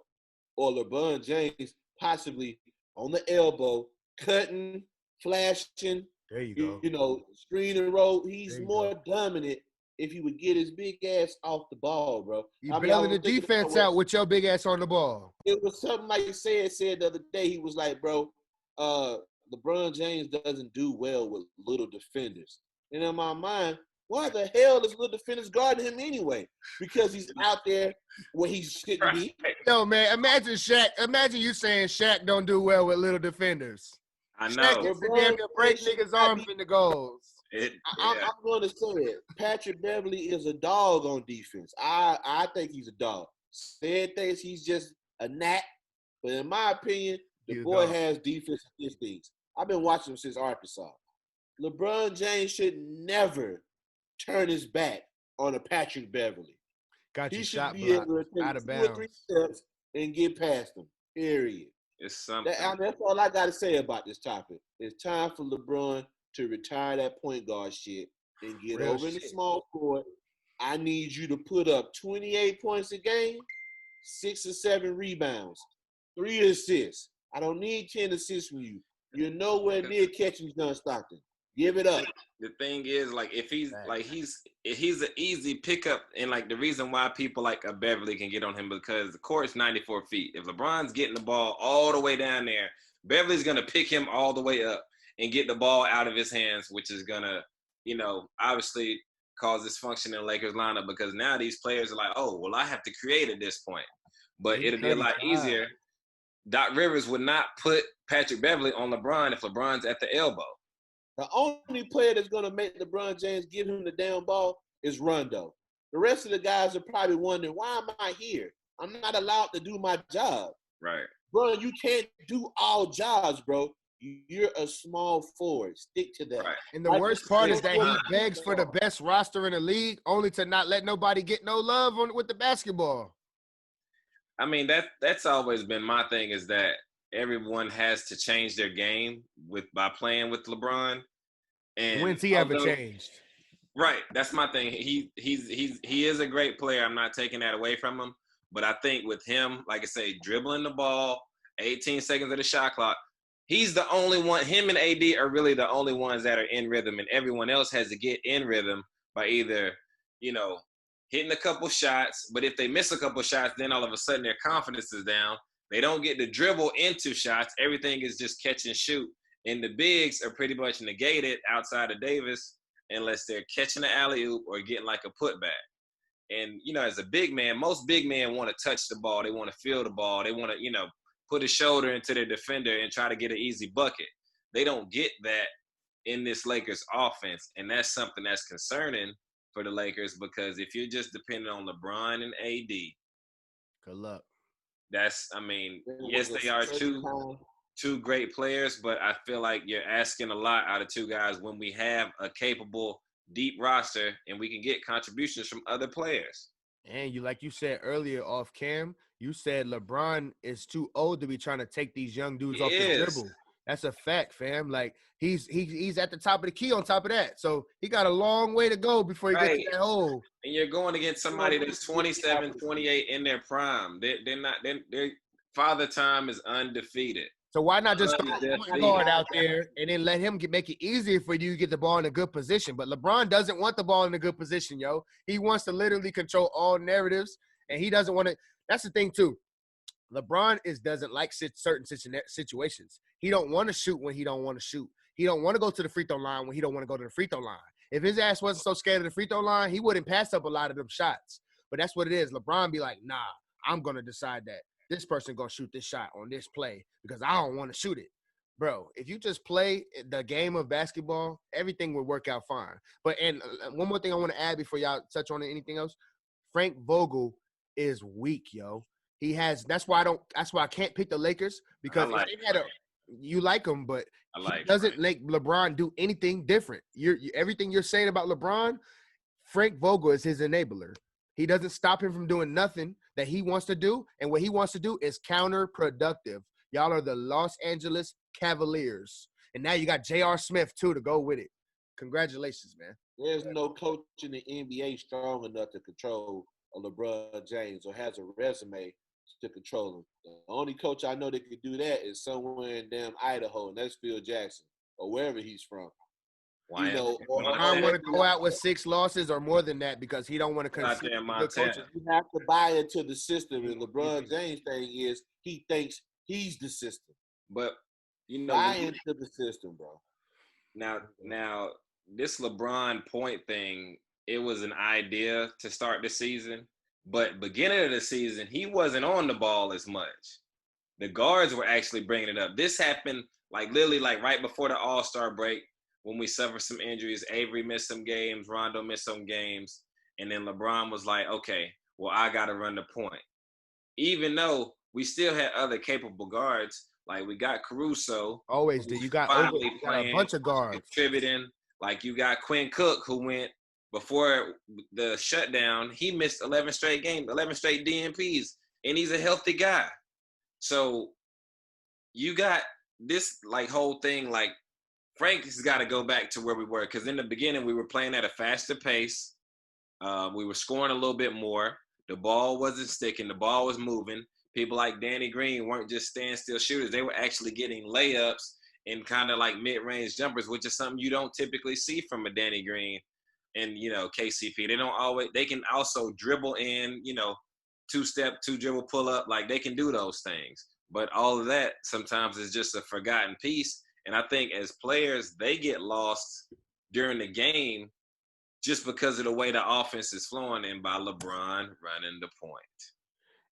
or LeBron James possibly on the elbow, cutting, flashing, there you go. Screen and roll. He's more dominant if he would get his big ass off the ball, bro. You bailing the defense out with your big ass on the ball. It was something like you said the other day. He was like, bro, LeBron James doesn't do well with little defenders. And in my mind, why the hell is little defenders guarding him anyway? Because he's out there where he shouldn't be. Yo, man, imagine Shaq. Imagine you saying Shaq don't do well with little defenders. I know. Shaq gets to damn near break niggas' arms in the goals. I'm going to say it. Patrick Beverly is a dog on defense. I think he's a dog. Said thinks he's just a gnat, but in my opinion, the boy has defense instincts. I've been watching him since Arkansas. LeBron James should never turn his back on a Patrick Beverly. Got you he shot should be able to take out of 2 bounds. or 3 steps and get past him. Period. It's something. That's all I got to say about this topic. It's time for LeBron to retire that point guard shit and get over in the small court. I need you to put up 28 points a game, 6 or 7 rebounds, 3 assists. I don't need 10 assists from you. You're nowhere near catching John Stockton. Give it up. The thing is, like, if he's an easy pickup, and like the reason why people like a Beverly can get on him because the court's 94 feet. If LeBron's getting the ball all the way down there, Beverly's gonna pick him all the way up and get the ball out of his hands, which is gonna, obviously cause dysfunction in Lakers lineup because now these players are like, oh, well, I have to create at this point. But it'll be a lot easier. Doc Rivers would not put Patrick Beverly on LeBron if LeBron's at the elbow. The only player that's going to make LeBron James give him the damn ball is Rondo. The rest of the guys are probably wondering, why am I here? I'm not allowed to do my job. Right. Bro, you can't do all jobs, bro. You're a small forward. Stick to that. Right. And the worst part is that he begs for the best roster in the league only to not let nobody get no love with the basketball. I mean, that's always been my thing is that everyone has to change their game by playing with LeBron. And when's he ever changed? Right, that's my thing. He is a great player. I'm not taking that away from him. But I think with him, like I say, dribbling the ball, 18 seconds of the shot clock, he's the only one. Him and AD are really the only ones that are in rhythm, and everyone else has to get in rhythm by either, hitting a couple shots. But if they miss a couple shots, then all of a sudden their confidence is down. They don't get to dribble into shots. Everything is just catch and shoot. And the bigs are pretty much negated outside of Davis unless they're catching the alley-oop or getting like a putback. And, as a big man, most big men want to touch the ball. They want to feel the ball. They want to, put a shoulder into their defender and try to get an easy bucket. They don't get that in this Lakers offense, and that's something that's concerning for the Lakers because if you're just dependent on LeBron and AD, good luck. Yes, they are two great players, but I feel like you're asking a lot out of two guys when we have a capable, deep roster and we can get contributions from other players. And like you said earlier off cam, you said LeBron is too old to be trying to take these young dudes off the dribble. That's a fact, fam. Like he's at the top of the key on top of that. So he got a long way to go before he gets to that hole. And you're going against somebody that's 27, 28 in their prime. Their father time is undefeated. So why not just guard out there and then let him make it easier for you to get the ball in a good position? But LeBron doesn't want the ball in a good position, yo. He wants to literally control all narratives, and he doesn't want to. That's the thing too. LeBron doesn't like certain situations. He don't want to shoot when he don't want to shoot. He don't want to go to the free throw line when he don't want to go to the free throw line. If his ass wasn't so scared of the free throw line, he wouldn't pass up a lot of them shots. But that's what it is. LeBron be like, nah, I'm going to decide that. This person going to shoot this shot on this play because I don't want to shoot it. Bro, if you just play the game of basketball, everything will work out fine. And one more thing I want to add before y'all touch on anything else. Frank Vogel is weak, yo. That's why I can't pick the Lakers because you like him, but he doesn't make LeBron do anything different. Everything you're saying about LeBron, Frank Vogel is his enabler. He doesn't stop him from doing nothing that he wants to do, and what he wants to do is counterproductive. Y'all are the Los Angeles Cavaliers, and now you got J.R. Smith too to go with it. Congratulations, man. There's no coach in the NBA strong enough to control a LeBron James or has a resume to control him. The only coach I know that could do that is somewhere in damn Idaho, and that's Phil Jackson or wherever he's from. I want to go out with 6 losses or more than that because he don't want to concede. You have to buy into the system, and LeBron James' thing is he thinks he's the system. But buy into the system, bro. Now this LeBron point thing, it was an idea to start the season, but beginning of the season, he wasn't on the ball as much. The guards were actually bringing it up. This happened literally right before the All-Star break when we suffered some injuries. Avery missed some games, Rondo missed some games, and then LeBron was like, okay, well, I got to run the point. Even though we still had other capable guards, like we got Caruso. Always do. You got a bunch of guards. Contributing. Like you got Quinn Cook, who went before the shutdown. He missed 11 straight games, 11 straight DNPs, and he's a healthy guy. So you got this whole thing Frank has got to go back to where we were because in the beginning we were playing at a faster pace. We were scoring a little bit more. The ball wasn't sticking. The ball was moving. People like Danny Green weren't just standstill shooters. They were actually getting layups and kind of mid-range jumpers, which is something you don't typically see from a Danny Green and, KCP. They can also dribble in, two-step, two-dribble pull-up. They can do those things. But all of that sometimes is just a forgotten piece. And I think as players, they get lost during the game just because of the way the offense is flowing and by LeBron running the point.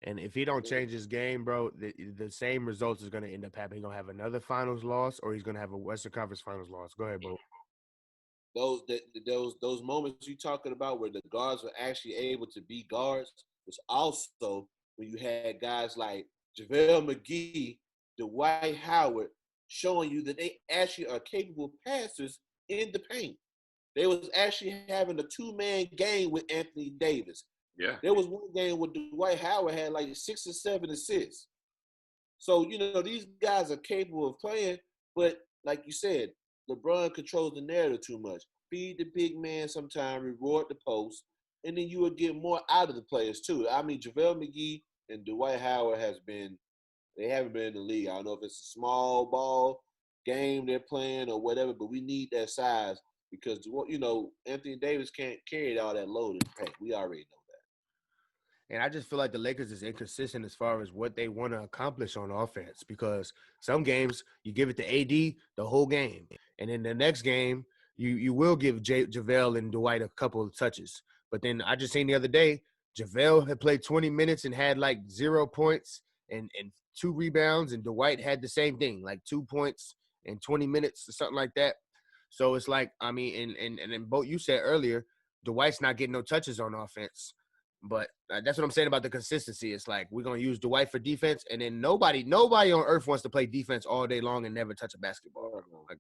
And if he don't change his game, bro, the same results is going to end up happening. He's going to have another finals loss or he's going to have a Western Conference finals loss. Go ahead, bro. Those moments you talking about where the guards were actually able to be guards was also when you had guys like JaVale McGee, Dwight Howard, showing you that they actually are capable passers in the paint. They was actually having a 2-man game with Anthony Davis. Yeah. There was one game where Dwight Howard had 6 or 7 assists. So, these guys are capable of playing, but like you said, LeBron controls the narrative too much. Feed the big man sometime, reward the post, and then you will get more out of the players too. I mean, JaVale McGee and Dwight Howard they haven't been in the league. I don't know if it's a small ball game they're playing or whatever, but we need that size because, Anthony Davis can't carry all that load in the paint. We already know that. And I just feel like the Lakers is inconsistent as far as what they want to accomplish on offense because some games you give it to AD the whole game. And in the next game, you will give JaVale and Dwight a couple of touches. But then I just seen the other day, JaVale had played 20 minutes and had 0 points and 2 rebounds, and Dwight had the same thing, like 2 points in 20 minutes or something like that. So it's like, I mean, and then both you said earlier, Dwight's not getting no touches on offense. But that's what I'm saying about the consistency. It's like we're gonna use Dwight for defense, and then nobody on earth wants to play defense all day long and never touch a basketball. Like,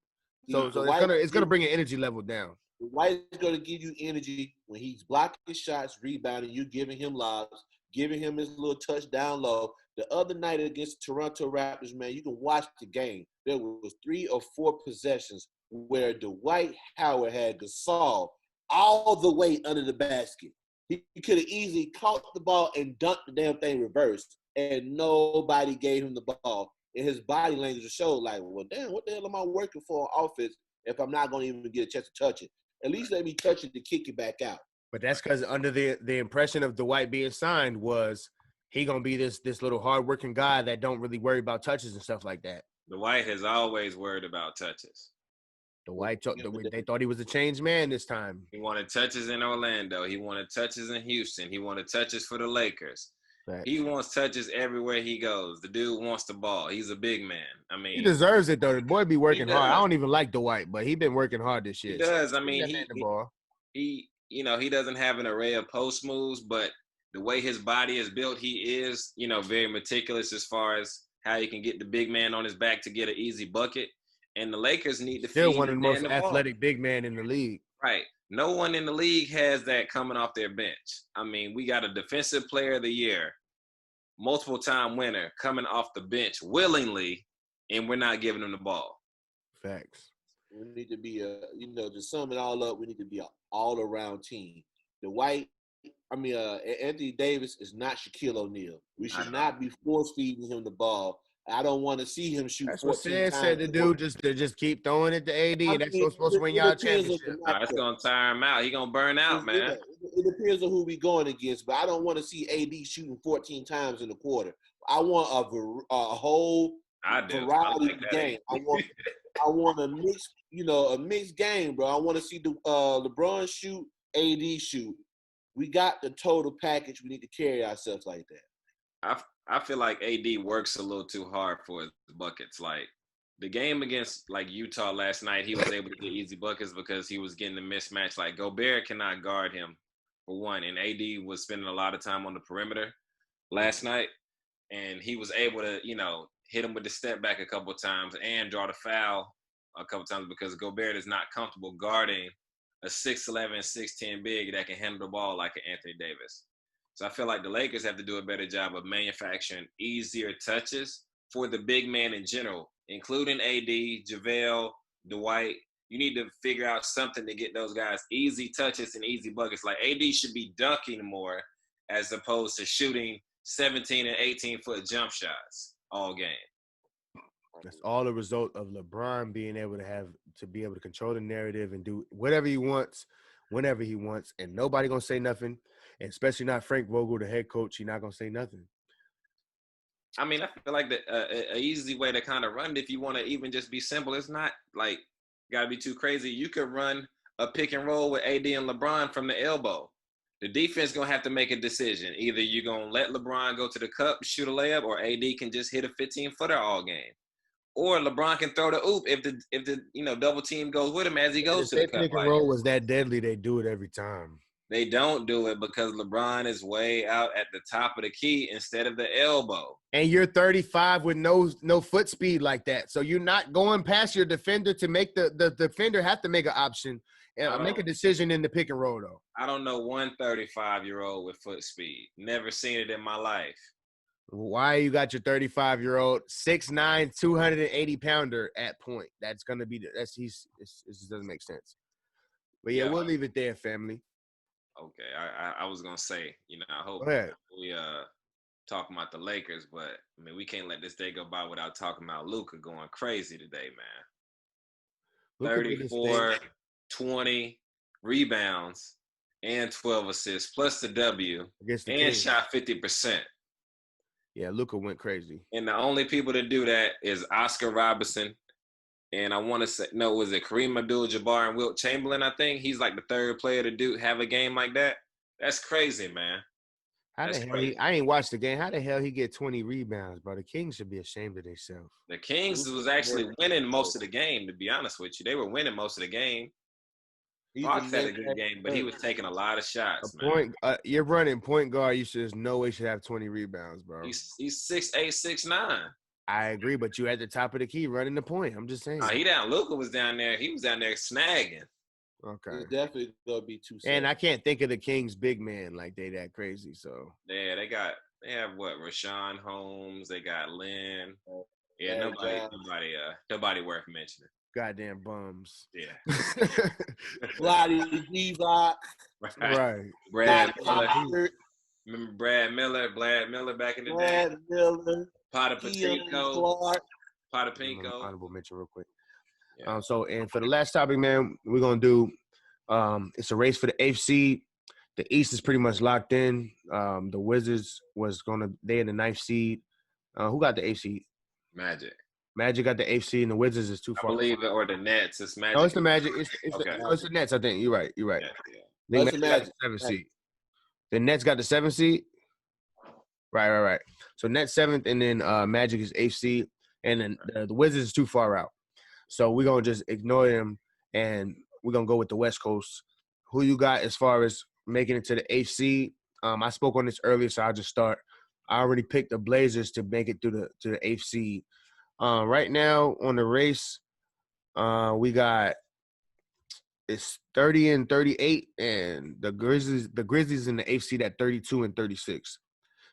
so it's gonna bring an energy level down. Dwight is gonna give you energy when he's blocking shots, rebounding, you giving him lobs, giving him his little touch down low. The other night against Toronto Raptors, man, you can watch the game. There was 3 or 4 possessions where Dwight Howard had Gasol all the way under the basket. He could have easily caught the ball and dunked the damn thing reversed, and nobody gave him the ball. And his body language showed like, well, damn, what the hell am I working for on offense if I'm not going to even get a chance to touch it? At least let me touch it to kick it back out. But that's because under the impression of Dwight being signed was he going to be this little hardworking guy that don't really worry about touches and stuff like that. Dwight has always worried about touches. They thought he was a changed man this time. He wanted touches in Orlando. He wanted touches in Houston. He wanted touches for the Lakers. Right. He wants touches everywhere he goes. The dude wants the ball. He's a big man. I mean, he deserves it though. The boy be working hard. I don't even like Dwight, but he been working hard this year. He does. I mean, he he doesn't have an array of post moves, but the way his body is built, he is, very meticulous as far as how he can get the big man on his back to get an easy bucket. And the Lakers need to still one of the most athletic big men in the league. Right. No one in the league has that coming off their bench. I mean, we got a defensive player of the year, multiple time winner coming off the bench willingly, and we're not giving him the ball. Facts. We need to be to sum it all up, we need to be an all-around team. Anthony Davis is not Shaquille O'Neal. We should not be force-feeding him the ball. I don't want to see him shoot. That's what Sid said to do. Just keep throwing it to AD. And that's what's supposed to win y'all a championship. That's gonna tire him out. He gonna burn out, man. It depends on who we going against, but I don't want to see AD shooting 14 times in the quarter. I want a whole variety of game. I want a mixed game, bro. I want to see the LeBron shoot, AD shoot. We got the total package. We need to carry ourselves like that. I feel like AD works a little too hard for his buckets. Like the game against Utah last night, he was able to get easy buckets because he was getting the mismatch. Like Gobert cannot guard him for one, and AD was spending a lot of time on the perimeter last night, and he was able to hit him with the step back a couple of times and draw the foul a couple of times because Gobert is not comfortable guarding a 6'11", 6'10" big that can handle the ball like an Anthony Davis. So I feel like the Lakers have to do a better job of manufacturing easier touches for the big man in general, including AD, JaVale, Dwight. You need to figure out something to get those guys easy touches and easy buckets. Like AD should be dunking more as opposed to shooting 17 and 18-foot jump shots all game. That's all a result of LeBron being able to control the narrative and do whatever he wants, whenever he wants, and nobody gonna say nothing. And especially not Frank Vogel, the head coach. He's not gonna say nothing. I mean, I feel like a easy way to kind of run it, if you want to even just be simple, it's not like got to be too crazy. You could run a pick and roll with AD and LeBron from the elbow. The defense gonna have to make a decision. Either you're gonna let LeBron go to the cup, shoot a layup, or AD can just hit a 15-footer all game. Or LeBron can throw the oop if the double team goes with him as he goes to the cup. Pick and roll was that deadly, they do it every time. They don't do it because LeBron is way out at the top of the key instead of the elbow. And you're 35 with no foot speed like that. So you're not going past your defender to make the defender have to make an option and make a decision in the pick and roll, though. I don't know one 35-year-old with foot speed. Never seen it in my life. Why you got your 35-year-old 6'9", 280-pounder at point? That's gonna be it just doesn't make sense. But yeah, we'll leave it there, family. Okay, I was gonna say, I hope we talking about the Lakers, but I mean we can't let this day go by without talking about Luka going crazy today, man. 34, 20 rebounds and 12 assists plus the W and shot 50%. Yeah, Luka went crazy. And the only people that do that is Oscar Robertson. And I want to say, was it Kareem Abdul-Jabbar and Wilt Chamberlain, I think? He's like the third player to have a game like that. That's crazy, man. How the That's hell crazy. I ain't watched the game. How the hell he get 20 rebounds, bro? The Kings should be ashamed of themselves. The Kings was actually winning most of the game, to be honest with you. They were winning most of the game. Hawks had a good game, but he was taking a lot of shots, man. You're running point guard. There's no way you should have 20 rebounds, bro. He's 6'8", 6'9". I agree, but you at the top of the key running the point. I'm just saying. Luka was down there. He was down there snagging. Okay. It's definitely gonna be too. And I can't think of the Kings big man like they that crazy. So yeah, they have what? Rashawn Holmes. They got Lynn. Yeah, nobody worth mentioning. Goddamn bums. Yeah. Lottie Divac. Right. Brad Miller. Remember Brad Miller back in the day? Brad Miller. Potter Pinko. Honorable mention real quick. Yeah. And for the last topic, man, we're gonna do it's a race for the eighth seed. The East is pretty much locked in. The Wizards they in the ninth seed. Who got the eighth seed? Magic got the eighth seed, and the Wizards is too far. I believe it, or the Nets. It's Magic. No, it's the Magic. It's okay. It's the Nets. I think you're right. Yeah. They got the seventh seed. The Nets got the seventh seed. Right. So Nets seventh, and then Magic is eighth seed, and then the Wizards is too far out. So we're gonna just ignore them, and we're gonna go with the West Coast. Who you got as far as making it to the eighth seed? I spoke on this earlier, so I'll just start. I already picked the Blazers to make it to the eighth seed. Right now on the race, we got it's 30 and 38, and the Grizzlies in the eighth seed at 32 and 36.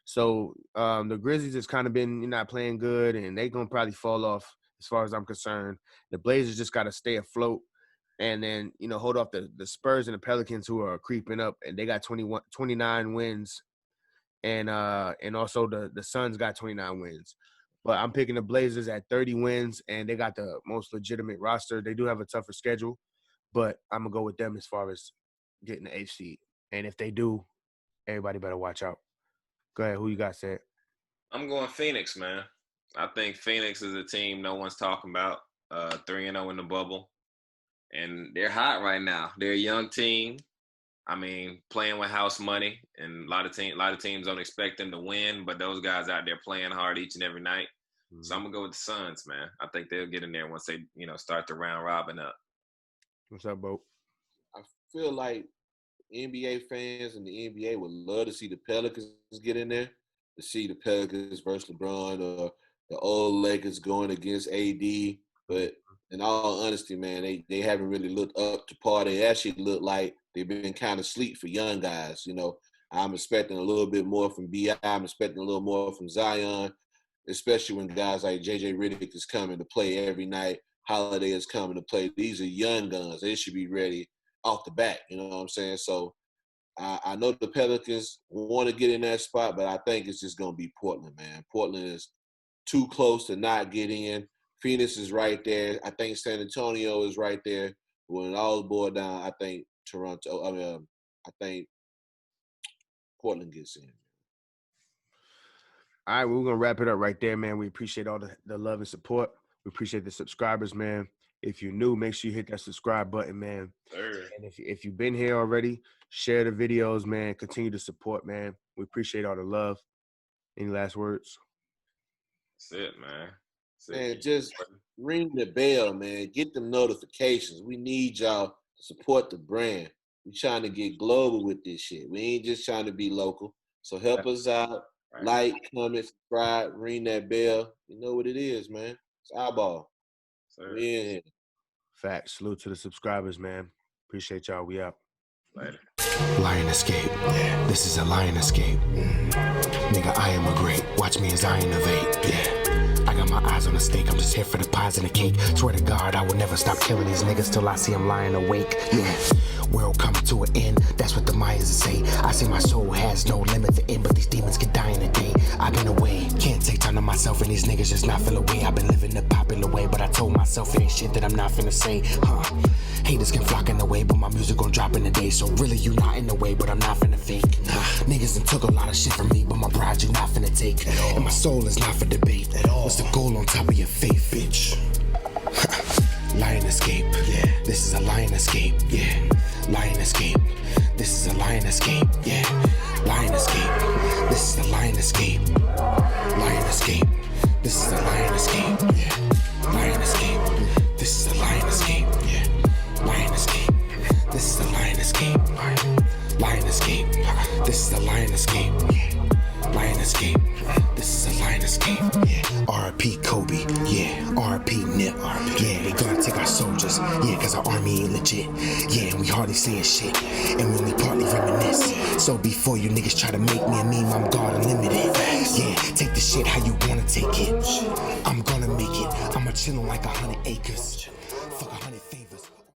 So the Grizzlies has kind of been not playing good, and they're gonna probably fall off as far as I'm concerned. The Blazers just got to stay afloat, and then hold off the Spurs and the Pelicans, who are creeping up, and they got 29 wins, and also the Suns got 29 wins. But I'm picking the Blazers at 30 wins, and they got the most legitimate roster. They do have a tougher schedule, but I'm gonna go with them as far as getting the eighth seed. And if they do, everybody better watch out. Go ahead. Who you got, Sid? I'm going Phoenix, man. I think Phoenix is a team no one's talking about. 3-0 in the bubble. And they're hot right now. They're a young team. I mean, playing with house money. And a lot of teams don't expect them to win, but those guys out there playing hard each and every night. Mm-hmm. So I'm going to go with the Suns, man. I think they'll get in there once they, start the round robin up. What's up, Bo? I feel like NBA fans in the NBA would love to see the Pelicans get in there, to see the Pelicans versus LeBron or the old Lakers going against AD. But in all honesty, man, they haven't really looked up to par. They actually look like they've been kind of sleep for young guys. I'm expecting a little bit more from B.I. I'm expecting a little more from Zion, especially when guys like J.J. Redick is coming to play every night. Holiday is coming to play. These are young guns. They should be ready off the bat. You know what I'm saying? So I know the Pelicans want to get in that spot, but I think it's just going to be Portland, man. Portland is too close to not get in. Phoenix is right there. I think San Antonio is right there. When it all is boiled down, I think I think Portland gets in. All right, we're going to wrap it up right there, man. We appreciate all the love and support. We appreciate the subscribers, man. If you're new, make sure you hit that subscribe button, man. Sure. And if you've been here already, share the videos, man. Continue to support, man. We appreciate all the love. Any last words? That's it, man. Man, just ring the bell, man. Get them notifications. We need y'all to support the brand. We're trying to get global with this shit. We ain't just trying to be local. So help us out. Right. Like, comment, subscribe, ring that bell. You know what it is, man. It's iBall. We in here. Facts. Salute to the subscribers, man. Appreciate y'all. We out. Later. Lion escape. Yeah. This is a lion escape. Nigga, I am a great. Watch me as I innovate. Yeah. I got my eyes on the stake. I'm just here for the pies and the cake. Swear to God, I will never stop killing these niggas till I see them lying awake. Yeah. World coming to an end. That's what the Mayans say. I say my soul has no limit to end, but these demons can die in a day. I've been away. Can't take time to myself and these niggas just not feel away. I've been living the popular way, but I told myself it ain't shit that I'm not finna say. Haters can flock in the way, but my music gon' drop in the day. So really you not in the way, but I'm not finna fake. Niggas done took a lot of shit from me, but my pride you not finna take. And my soul is not for debate. What's the goal on top of your faith, bitch? Lion escape. Yeah. This is a lion escape. Yeah. Lion escape. This is a lion escape. Yeah. Lion escape. escape. Lion escape. This is a lion escape. Yeah. Lion escape. This is a lion escape. Yeah. Lion escape. This is a lion escape. Lion escape. This is a lion escape. Lion escape. This is a lion escape. Yeah. R.I.P. Kobe. Yeah. R.I.P. Nip. Yeah, they gonna take our soldiers. Yeah, cause our army ain't legit. Yeah, and we hardly saying shit. And we only partly reminisce. So before you niggas try to make me a meme, I'm God Unlimited. Yeah, take the shit how you wanna take it. I'm gonna make it. I'ma chillin' like 100 acres. Fuck 100